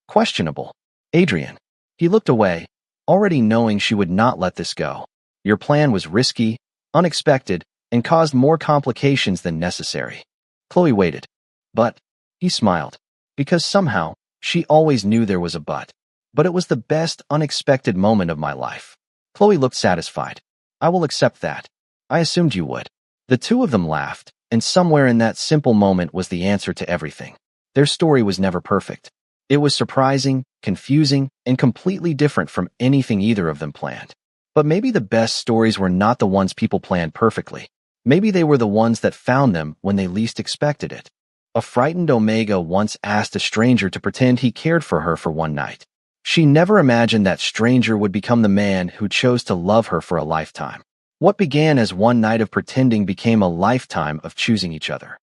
Questionable. Adrian. He looked away, already knowing she would not let this go. Your plan was risky, unexpected, and caused more complications than necessary. Chloe waited. But, he smiled, because somehow, she always knew there was a but. But it was the best unexpected moment of my life. Chloe looked satisfied. I will accept that. I assumed you would. The two of them laughed, and somewhere in that simple moment was the answer to everything. Their story was never perfect. It was surprising, confusing, and completely different from anything either of them planned. But maybe the best stories were not the ones people planned perfectly. Maybe they were the ones that found them when they least expected it. A frightened Omega once asked a stranger to pretend he cared for her for one night. She never imagined that stranger would become the man who chose to love her for a lifetime. What began as one night of pretending became a lifetime of choosing each other.